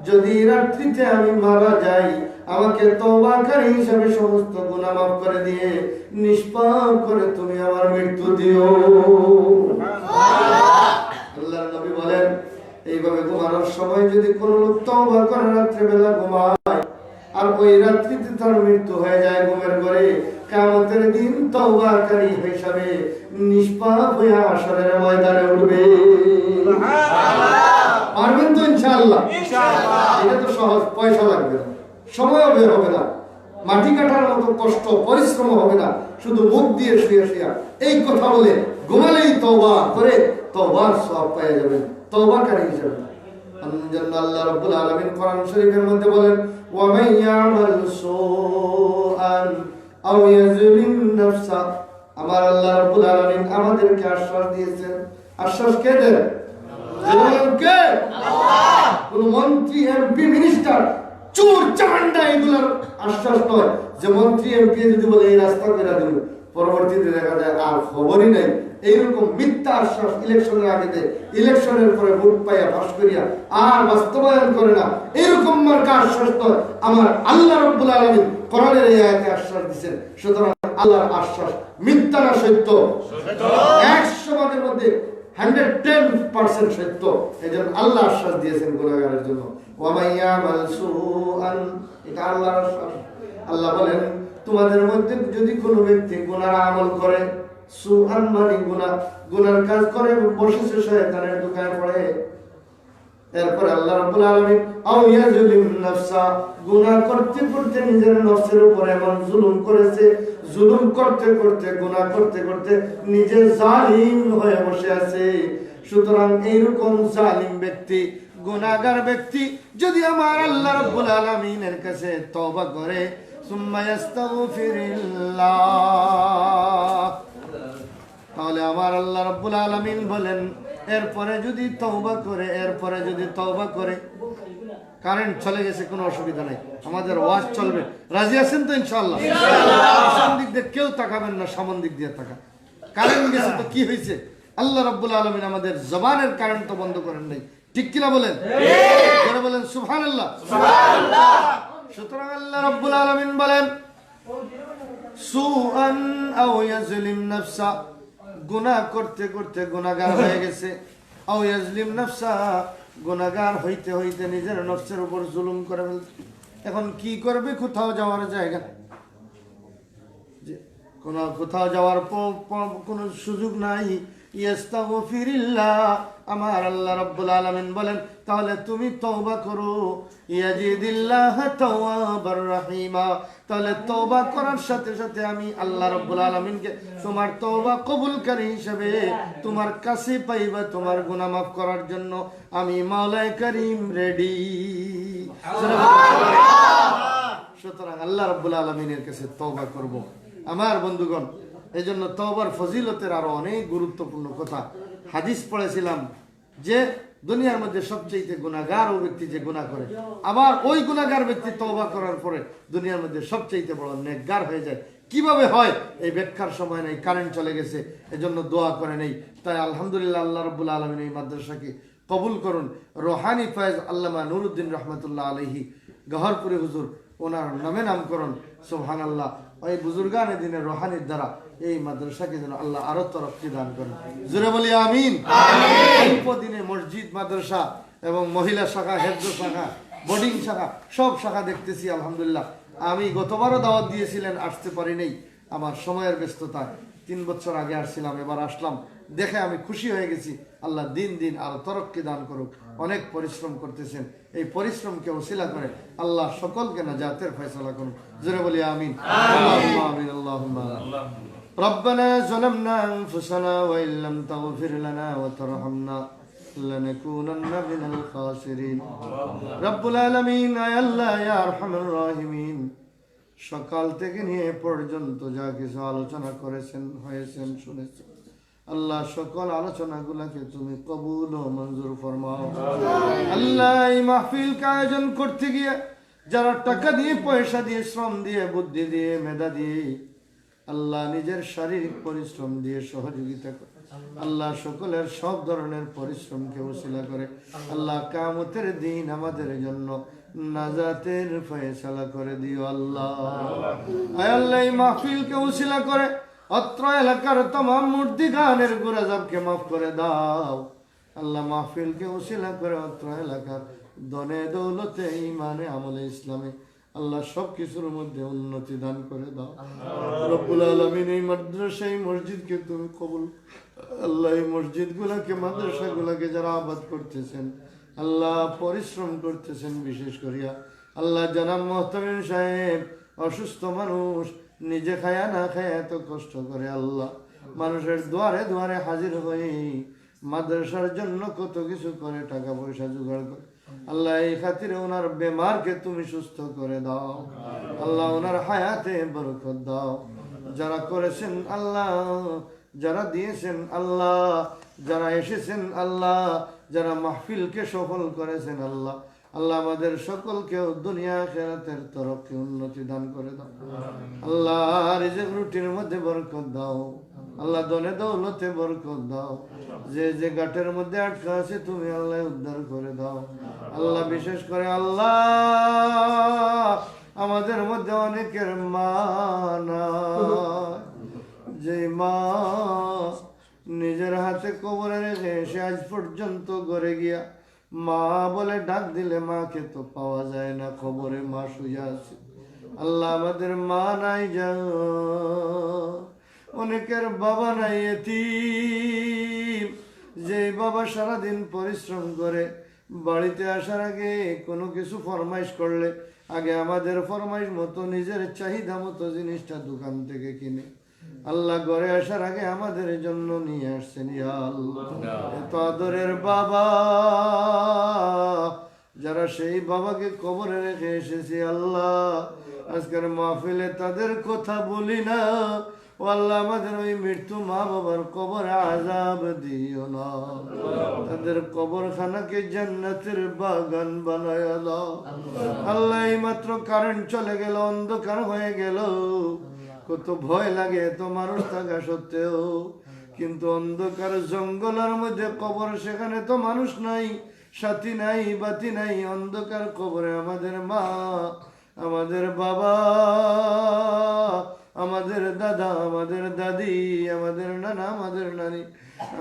যদি রাত্রিতে আমি মারা যাই, আমাকে তওবাকারী হিসেবে সমস্ত গুনাহ মাফ করে দিয়ে নিষ্পাপ করে তুমি আমার মৃত্যু দিও। আল্লাহর নবী বলেন, এইভাবে ঘুমানোর সময় যদি কোনো লোক তওবা করে রাত্রে বেলা ঘুমায়, আর ওই রাত্রিতে তার মৃত্যু হয়ে যায় ঘুমের ঘরে, কিয়ামতের দিন তওবাকারী হিসাবে নিষ্পাপ হয়ে হাশরের ময়দানে উঠবে। পারবেন তো ইনশাআল্লাহ? এটা তো সহজ, পয়সা লাগবে না, সময়ও বের হবে না, মাটি কাটার মতো কষ্ট পরিশ্রম হবে না, শুধু মুখ দিয়ে শুয়ে শুয়ে এই কথা বলে ঘুমালেই তওবা করে তওবার সওয়াব পেয়ে যাবেন তওবাকারী হিসেবে। জন্য আল্লাহ রাব্বুল আলামিন কোরআন শরীফের মধ্যে বলেন, ওয়া মান ইয়ামাল সুআন আও ইয়াজলিম নাফসা। আমার আল্লাহ রাব্বুল আলামিন আমাদেরকে আশ্বাস দিয়েছেন। আশ্বাস কে দেন? কে? আল্লাহ। কোন মন্ত্রী, এমপি, মিনিস্টার, চোর চামান্ডা এগুলোর আশ্বাস নয় যে মন্ত্রী এমপি যদি বলে এই রাস্তা করে দিল, পরবর্তীতে দেখা যায় আর খবরই নেই। এইরকম মিথ্যা আশ্বাস ইলেকশনের আগে দেয়, ইলেকশনের পরে ভোট পাইয়া পাস করিয়া আর বাস্তবায়ন করে না, এরকম মার্কা আশ্বাস নয়। আমার আল্লাহ রাব্বুল আলামিন কোরআনের এই আয়াতে আশ্বাস দিয়েছেন। সুতরাং আল্লাহর আশ্বাস মিথ্যা না সত্য? 100 ভাগের মধ্যে 110% সত্য। এজন্য আল্লাহ আশ্বাস দিয়েছেন গুনাহগারের জন্য, ওয়া মান ইয়ামাল সুআন, এটা আল্লাহর আশ্বাস। আল্লাহ বলেন তোমাদের মধ্যে যদি কোনো ব্যক্তি গুনার আমল করে, সুআন মানে গুনাহ, গুনার কাজ করে, বসেছে শয়তানের দোকানে পড়ে, এরপর আল্লাহ রাব্বুল আলামিন আও ইয়াজলিম নাফসা, গুনাহ করতে করতে নিজের নফসের উপর এমন জুলুম করেছে, জুলুম করতে করতে গুনাহ করতে করতে নিজে জালিম হয়ে বসে আছে। সুতরাং এইরকম জালিম ব্যক্তি, গুনাহগার ব্যক্তি যদি আমার আল্লাহ রাব্বুল আলামিনের কাছে তওবা করে, সুম্মা ইস্তাগফিরুল্লাহ, তাহলে আমার আল্লাহ রাব্বুল আলামিন বলেন এরপরে যদি তওবা করে, এরপরে যদি তওবা করে, কারেন্ট চলে গেছে কোনো অসুবিধা নাই, আমাদের ওয়াজ চলবে, রাজি আছেন তো ইনশাআল্লাহ? সামন দিক দিয়ে কেউ তাকাবেন না, সামন দিক দিয়ে তাকা। কারেন্ট গেছে তো কি হয়েছে? আল্লাহ রাব্বুল আলামিন আমাদের জবানের কারেন্ট তো বন্ধ করেন নাই, ঠিক কিনা বলেন? বলেন সুবহানাল্লাহ। সুতরাং আল্লাহ রাব্বুল আলামিন বলেন সুআন আও ইয়াজলিম নাফসা, গুনাহ করতে করতে গুনাহগার হয়ে গেছে, আও ইয়াজলিম নাফসা, গুনাহগার হইতে হইতে নিজের নফসের উপর জুলুম করে ফেলছে। এখন কি করবে? কোথাও যাওয়ার জায়গা, কোথাও যাওয়ার কোনো সুযোগ নাই। ইস্তাগফিরিল্লাহ, আমার আল্লাহ রাব্বুল আলামিন বলেন তাহলে তুমি তওবা করো, ইয়াজিদিল্লাহ তাওয়াবার রহিমা, তাহলে তওবা করার সাথে সাথে আমি আল্লাহ রাব্বুল আলামিনকে তোমার তওবা কবুলকারী হিসেবে তোমার কাছে পাইবা, তোমার গুনাহ মাফ করার জন্য আমি মাওলায়ে কারীম রেডি। সুতরাং আল্লাহ রাব্বুল আলামিনের কাছে তওবা করব আমার বন্ধুগণ। এই জন্য তওবার ফজিলতের আরো অনেক গুরুত্বপূর্ণ কথা হাদিস পড়েছিলাম যে দুনিয়ার মধ্যে সবচেয়ে গুনাহগার ও ব্যক্তি যে গুনাহ করে, আবার ওই গুনাহগার ব্যক্তি তওবা করার পরে দুনিয়ার মধ্যে সবচেয়ে বড় নেককার হয়ে যায়। কিভাবে হয় এই ব্যাখ্যার সময় নেই, কারেন্ট চলে গেছে, এজন্য দোয়া করে নেই। তাই আলহামদুলিল্লাহ আল্লাহ রাব্বুল আলামিন এই মাদ্রাসাকে কবুল করুন। রোহানি ফয়েজ আল্লামা নুরুদ্দিন রহমতুল্লাহ আলাইহি গহরপুরি হুজুর, ওনার নামে নামকরণ, সুবহানাল্লাহ। ওই বুজুর্গানে দিনের রোহানির দ্বারা এই মাদ্রাসাকে যেন আল্লাহ আরো তরক্কি দান করেন, জোরে বলি আমিন। অল্প দিনে মসজিদ, মাদ্রাসা এবং মহিলা শাখা, হেফজ শাখা, বোর্ডিং শাখা, সব শাখা দেখতেছি আলহামদুলিল্লাহ। আমি গতবারও দাওয়াত দিয়েছিলেন, আসতে পারি নাই আমার সময়ের ব্যস্ততা। 3 বছর আগে আসছিলাম, এবার আসলাম, দেখে আমি খুশি হয়ে গেছি। আল্লাহ দিন দিন আরো তরক্কি দান করুক। অনেক পরিশ্রম করতেছেন, এই পরিশ্রমকে ওসিলা করে আল্লাহ সকলকে নাজাতের ফয়সালা করুন, জোরে বলি আমিন। আল্লাহুম্মা আমিন, আল্লাহুম্মা রব্বানা যালামনা আনফুসানা ওয়া ইল্লাম তাগফির লানা ওয়া তারহামনা লানাকুনান্না মিনাল খাসিরিন। রব্বুল আলামিন, আয় আল্লাহ, ইয়া আরহামার রাহিমিন, সকাল থেকে নিয়ে পর্যন্ত যা কিছু আলোচনা করেছেন, হয়েছেন, শুনেছেন, আল্লাহ সকল আলোচনাগুলোকে তুমি কবুল ও মঞ্জুর ফরমাও। আল্লাহ এই মাহফিলকে আয়োজন করতে গিয়ে যারা টাকা দিয়ে, পয়সা দিয়ে, শ্রম দিয়ে, বুদ্ধি দিয়ে, মেধা দিয়ে, আল্লাহ নিজের শারীরিক পরিশ্রম দিয়ে সহযোগিতা করে, আল্লাহ সকলের সব ধরনের পরিশ্রমকে ওসিলা করে আল্লাহ কিয়ামতের দিন আমাদের জন্য নাজাতের ফয়সালা করে দিও আল্লাহ। আয় আল্লাহ এই মাহফিলকে ওসিলা করে অত্র এলাকার तमाम মুর্দিগানের গুনাহকে মাফ করে দাও আল্লাহ। মাহফিলকে ওসিলা করে অত্র এলাকার দনে দৌলতে, ইমানে, আমলে, ইসলামে আল্লাহ সব কিছুর মধ্যে উন্নতি দান করে দাও রব্বুল আলামিন। এই মাদ্রাসা এই মসজিদকে তুমি কবুল, আল্লাহ এই মসজিদগুলোকে মাদ্রাসাগুলোকে যারা আবাদ করতেছেন আল্লাহ পরিশ্রম করতেছেন, বিশেষ করিয়া আল্লাহ জনাব মোহতামিম সাহেব অসুস্থ মানুষ, নিজে খায়া না খায়া এত কষ্ট করে আল্লাহ মানুষের দুয়ারে দুয়ারে হাজির হয়ে মাদ্রাসার জন্য কত কিছু করে, টাকা পয়সা জোগাড় করে আল্লাহ এই খাতিরে ওনার বেমারকে তুমি সুস্থ করে দাও আল্লাহ, ওনার হায়াতে বরকত দাও। যারা করেছেন আল্লাহ, যারা দিয়েছেন আল্লাহ, যারা এসেছেন আল্লাহ, যারা মাহফিলকে সফল করেছেন আল্লাহ, আল্লাহ আমাদের সকলকেও দুনিয়া আখিরাতের তরফে উন্নতি দান করে দাও আল্লাহ। রিজিক রুটির মধ্যে বরকত দাও আল্লাহ, দনে দৌলতে বরকত দাও। যে যে গাটের মধ্যে আটকা আছে তুমি আল্লাহ উদ্ধার করে দাও আল্লাহ। বিশেষ করে আল্লাহ আমাদের মধ্যে অনেকের মা নাই, যে মা নিজের হাতে কবরে রেখে সে আজ পর্যন্ত ঘরে গিয়া মা বলে ডাক দিলে মাকে তো পাওয়া যায় না, খবরে মা শুয়ে আছে আল্লাহ। আমাদের মা নাই, যা অনেকের বাবা নাই, এতিম, যে বাবা সারাদিন পরিশ্রম করে বাড়িতে আসার আগে কোনো কিছু ফরমাইশ করলে আগে আমাদের ফরমাইশ মতো নিজের চাহিদা মতো জিনিসটা দোকান থেকে কিনে আল্লাহ ঘরে আসার আগে আমাদের জন্য নিয়ে আসছেন ইয়া আল্লাহ। এত আদরের বাবা, যারা সেই বাবাকে কবরে রেখে এসেছি আল্লাহ, আজকের মাহফিলে তাদের কথা বলি না ও আল্লাহ, আমাদের ওই মৃত্যু মা বাবার কবরে আযাব দিও না, তাদের কবরখানাকে জান্নাতের বাগান বানায়া দাও আল্লাহ। এই মাত্র কারেন্ট চলে গেল, অন্ধকার হয়ে গেল, কত ভয় লাগে এত মানুষ থাকা সত্ত্বেও, কিন্তু অন্ধকার জঙ্গলের মধ্যে কবর, সেখানে তো মানুষ নাই, সাথী নাই, বাতি নাই, অন্ধকার কবরে আমাদের মা, আমাদের বাবা, আমাদের দাদা, আমাদের দাদি, আমাদের নানা, আমাদের নানি,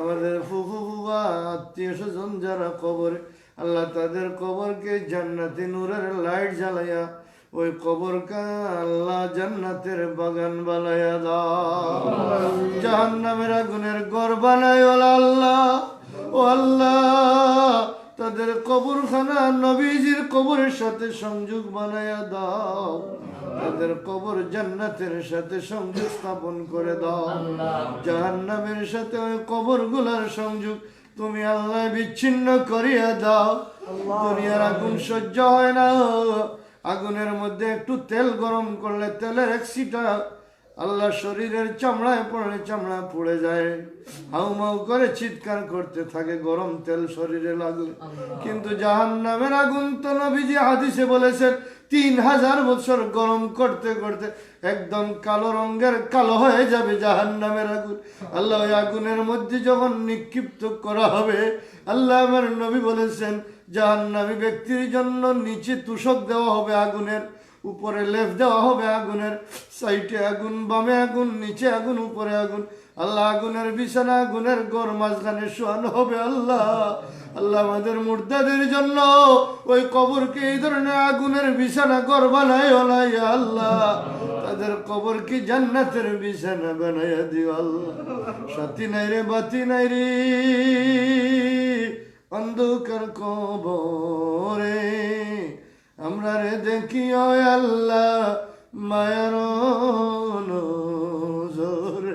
আমাদের ফুফু ফুফা, আত্মীয় স্বজন যারা কবরে আল্লাহ, তাদের কবরকে জান্নাতি নূরের লাইট জ্বালাইয়া ওই কবরকে আল্লাহ জান্নাতের বাগান বানায়া দাও, জাহান্নামের আগুনের ঘর বানায় আল্লাহ। ও আল্লাহ, তাদের কবরখানা নবীজির কবরের সাথে সংযোগ বানায়া দাও, তাদের কবর জান্নাতের সাথে সংযোগ স্থাপন করে দাও, জাহান্নামের সাথে ওই কবরগুলোর সংযোগ তুমি আল্লাহ বিচ্ছিন্ন করিয়া দাও। দুনিয়ার আগুন সহ্য হয় না, আগুনের মধ্যে একটু তেল গরম করলে তেলের এক ছিটা আল্লাহ শরীরের চামড়ায় পড়লে চামড়া পুড়ে যায়, হাউমাউ করে চিৎকার করতে থাকে গরম তেল শরীরে লাগলে। কিন্তু জাহান্নামের আগুন তো নবীজি হাদিসে বলেছেন 3000 বছর গরম করতে করতে একদম কালো রঙের কালো হয়ে যাবে জাহান্নামের আগুন। আল্লাহ ওই আগুনের মধ্যে যখন নিক্ষিপ্ত করা হবে, আল্লাহ আমার নবী বলেছেন জাহান্নামী ব্যক্তির জন্য নিচে তুষক দেওয়া হবে আগুনের, উপরে লেপ দেওয়া হবে আগুনের, সাইডে আগুন, বামে আগুন, নিচে আগুন, উপরে আগুন। আল্লাহ আগুনের বিছানা, আগুনের ঘর, মাঝখানে শোয়ানো হবে আল্লাহ। আল্লাহ আমাদের মুর্দাদের জন্য ওই কবরকে এই ধরনের আগুনের বিছানা ঘর বানায় আল্লাহ, তাদের কবরকে জান্নাতের বিছানা বানাইয়া দিও আল্লাহ। সাথী নাই রে, বাতি নাই রে, অন্ধকার কবরে আমরা রে দেখিও আল্লাহ মায়ার নজরে,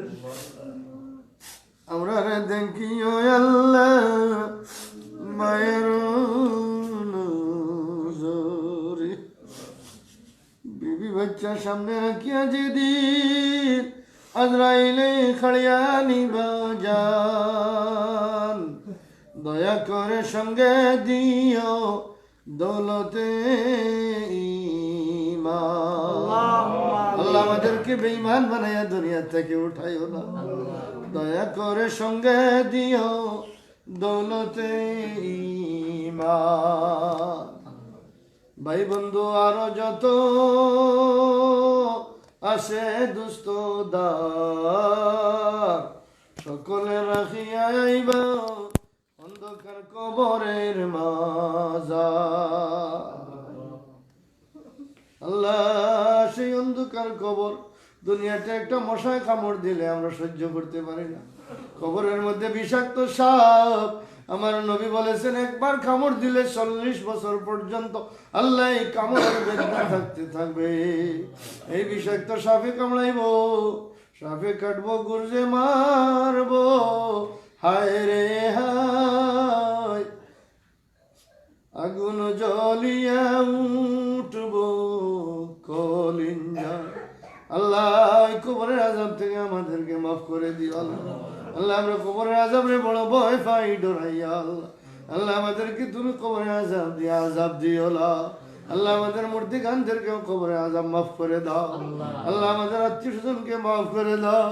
আমরা রে দেখিও আল্লাহ মায়ার নজরে। বিবি বাচ্চা সামনে রাখিয়া যেদিন আজরাইলে খাড়িয়া নিবা যান, দয়া করে সঙ্গে দিও দৌলতে ঈমান। আল্লাহ আমাদেরকে বেঈমান বানাইয়া দুনিয়া থেকে উঠাইও না, দয়া করে সঙ্গে দিও দৌলতে ঈমান। ভাই বন্ধু আরো যত আসে দুস্থ দার, সকলে রাখিয়া আইবা অন্ধকার কবরের মাঝার। আল্লাহ আল্লাহ সেই অন্ধকার কবর, দুনিয়াতে একটা মশায় কামড় দিলে আমরা সহ্য করতে পারি না, কবরের মধ্যে বিষাক্ত সাপ, আমার নবী বলেছেন একবার কামড় দিলে 40 বছর পর্যন্ত আল্লাহ এই কামড়ের বেদনা থাকতে থাকবে। এই বিষাক্ত সাপে কামড়াইবো, সাপে কাটবো, গুর্জে মারবো, হায় রে হায়, আগুন জ্বলিয়া উঠবো কলিঞ্জা। আল্লাহ এই কবরের আযাব থেকে আমাদেরকে মাফ করে দিও আল্লাহ। আল্লাহ আমরা কবরের আযাবে বড় ভয় পাই, ডরাইয়া আল্লাহ। আল্লাহ আমাদেরকে তুমি কবরের আযাব দিও না। আল্লাহ আমাদের মূর্তিকানদেরকেও কবরের আযাব মাফ করে দাও। আল্লাহ আমাদের আত্মীয় স্বজনকে মাফ করে দাও।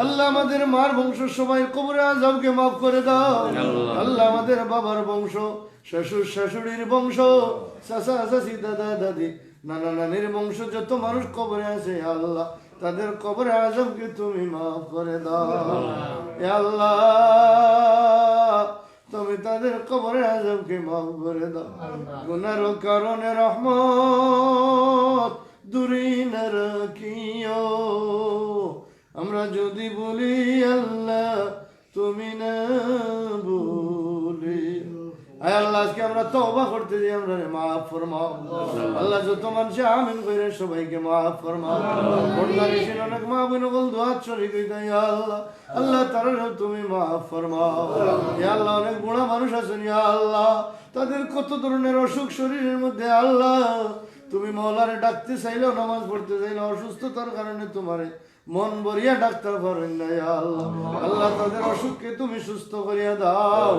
আল্লাহ আমাদের মার বংশ সবাই কবরের আযাবকে মাফ করে দাও। আল্লাহ আমাদের বাবার বংশ, শ্বশুর শাশুড়ির বংশ, চাচা চাচি, দাদা দাদি, নানা নানির বংশ যত মানুষ কবরে আছে আল্লাহ তাদের কবরে আযাবকে তুমি মাফ করে দাও। এ আল্লাহ তুমি তাদের কবরে আযাবকে মাফ করে দাও। গুনার কারণে রহমত দূরে না রাখিও, আমরা যদি বলি আল্লাহ তুমি না বলি। আয় আল্লাহ আজকে আমরা তওবা করতে যাই, আমরা মাফ ফরমাও আল্লাহ। যত মানুষ আমিন কইরে সবাইকে মাফ ফরমাও। পর্দানিশীল অনেক মা বোন বল দোয়া শরীক হইতা ইয়া আল্লাহ, আল্লাহ তারাও তুমি মাফ ফরমাও। ইয়া আল্লাহ অনেক বুড়া মানুষ আছেন ইয়া আল্লাহ, তাদের কত ধরনের অসুখ শরীরের মধ্যে আল্লাহ, তুমি মওলারে ডাকতে চাইলেও নামাজ পড়তে চাইলেও অসুস্থতার কারণে তোমারে মন ভরিয়া ডাক্তার পারেন না ইয়া আল্লাহ। আল্লাহ তাদের অসুখকে তুমি সুস্থ করিয়া দাও।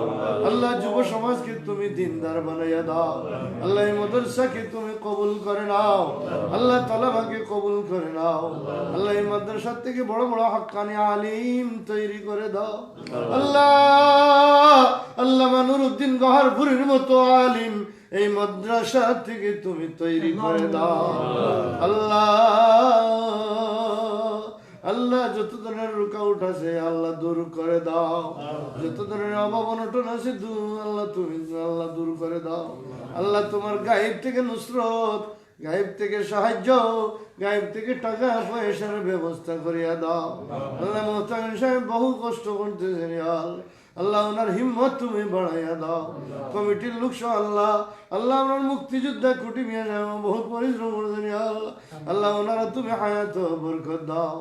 আল্লাহ যুব সমাজকে তুমি দিনদার বানাইয়া দাও। আল্লাহ এই মাদ্রাসাকে তুমি কবুল করে নাও। আল্লাহ তালাবাকে কবুল করে নাও। আল্লাহ এই মাদ্রাসা থেকে বড় বড় হাক্কানি আলিম তৈরি করে দাও। আল্লাহ আল্লামা নুরউদ্দিন গওহারপুরীর মতো আলিম এই মাদ্রাসা থেকে তুমি তৈরি করে দাও। আল্লাহ আল্লাহ যত ধরনের রুকাউট আছে আল্লাহ দূর করে দাও। যত ধরনের অভাব অনটন আছে আল্লাহ তুমি আল্লাহ দূর করে দাও। আল্লাহ তোমার গায়েব থেকে নুসরত, গায়েব থেকে সাহায্য, গায়েব থেকে টাকা পয়সার ব্যবস্থা করিয়া দাও। আল্লাহ মোহতামিম সাহেব বহু কষ্ট করতেছেন আল্লাহ, ওনার হিম্মত তুমি বাড়াইয়া দাও। কমিটির লোক সহ আল্লাহ আল্লাহ ওনার মুক্তিযোদ্ধা কুটি মিয়া যাও বহুত পরিশ্রম করছেন আল্লাহ, আল্লাহ ওনারা তুমি হায়াত বরকত দাও।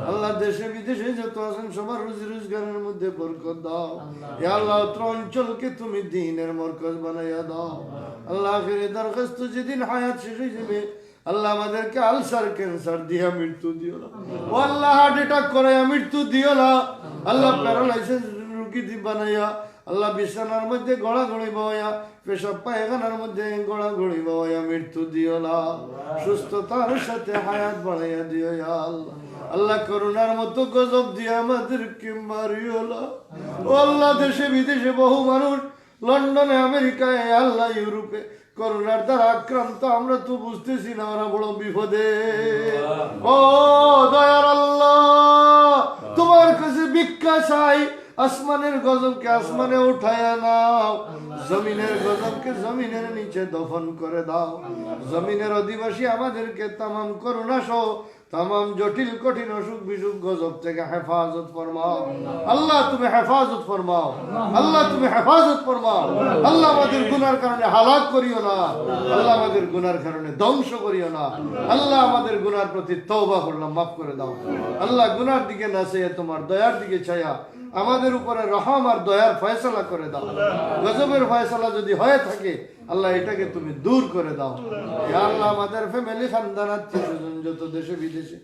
আল্লাহ দেশে বিদেশে যত আছেন সবার রুজি রোজগারের মধ্যে বরকত দাও। ইয়া আল্লাহ অত্র অঞ্চলকে তুমি দ্বীনের মরকজ বানাইয়া দাও। আল্লাহ আখিরে দরখাস্ত যেদিন হায়াত শেষ হয়ে যাবে আল্লাহ আমাদেরকে আলসার ক্যান্সার দিয়া মৃত্যু দিও না। ও আল্লাহ হার্ট অ্যাটাক করাইয়া মৃত্যু দিও না। আল্লাহ প্যারালাইসিস রুগী বানাইয়া আল্লাহ বিছানার মধ্যে গড়াগড়ি বাওয়া, পেশাব পায়খানার মধ্যে গড়াগড়ি বাওয়া মৃত্যু দিও না। সুস্থতার সাথে হায়াত বাড়াইয়া দিও আল্লাহ। আল্লাহ করোনার মতো গজব দিয়ে আমাদেরকে মারিও না। ও আল্লাহ দেশে বিদেশে বহু মানুষ, লন্ডনে, আমেরিকায়, আল্লাহ ইউরোপে করোনার দ্বারা আক্রান্ত, আমরা তো বুঝতেছি না ওরা বড় বিপদে। ও দয়ার আল্লাহ তোমার কাছে ভিক্ষা চাই, আসমানের গজবকে আসমানে উঠায়া নাও, জমিনের গজবকে জমিনের নিচে দফন করে দাও। জমিনের অধিবাসী আমাদেরকে তামাম করুণা সহ তামাম জটিল কঠিন অসুখ বিসুখ গজব থেকে হেফাজত ফরমাও। আল্লাহ তুমি হেফাজত ফরমাও। আল্লাহ তুমি হেফাজত ফরমাও। আল্লাহ আমাদের গুনার কারণে হালাক করিও না। আল্লাহ আমাদের গুনার কারণে ধ্বংস করিও না। আল্লাহ আমাদের গুনার প্রতি তওবা করলাম, মাফ করে দাও। আল্লাহ গুনার দিকে না চাইয়া তোমার দয়ার দিকে চাইয়া আমাদের উপরে রহম আর দয়ার ফয়সালা করে দাও। গজবের ফয়সালা যদি হয়ে থাকে আল্লাহ এটাকে তুমি দূর করে দাও। ইয়া আল্লাহ আমাদের ফ্যামিলি খানদান আত্মীয় স্বজন যত দেশে বিদেশে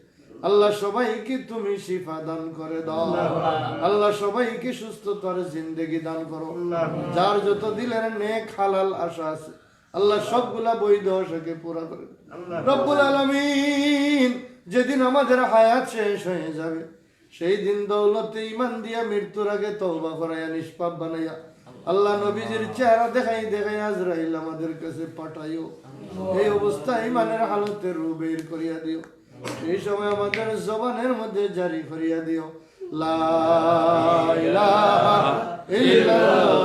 আল্লাহ সবাইকে তুমি শিফা দান করে দাও। আল্লাহ সবাইকে সুস্থতার জিন্দেগি দান করো। যার যত দিলের নেক হালাল আশা আছে আল্লাহ সবগুলা বৈধ আশাকে পুরা করে রব্বুল আলামিন। যেদিন আমাদের হায়াত শেষ হয়ে যাবে সেই দিন দৌলতে ঈমান দিয়া মৃত্যুর আগে তওবা করাইয়া নিষ্পাপ বানাইয়া আল্লাহ নবীজির চেহারা দেখাই দেখাই আজরাইল আমাদের কাছে পাঠাইও। এই অবস্থায় ঈমানের হালতে রূহ বের করিয়া দিও। সেই সময় আমাদের জবানের মধ্যে জারি করিয়া দিও লা ইলাহা ইল্লাল্লাহ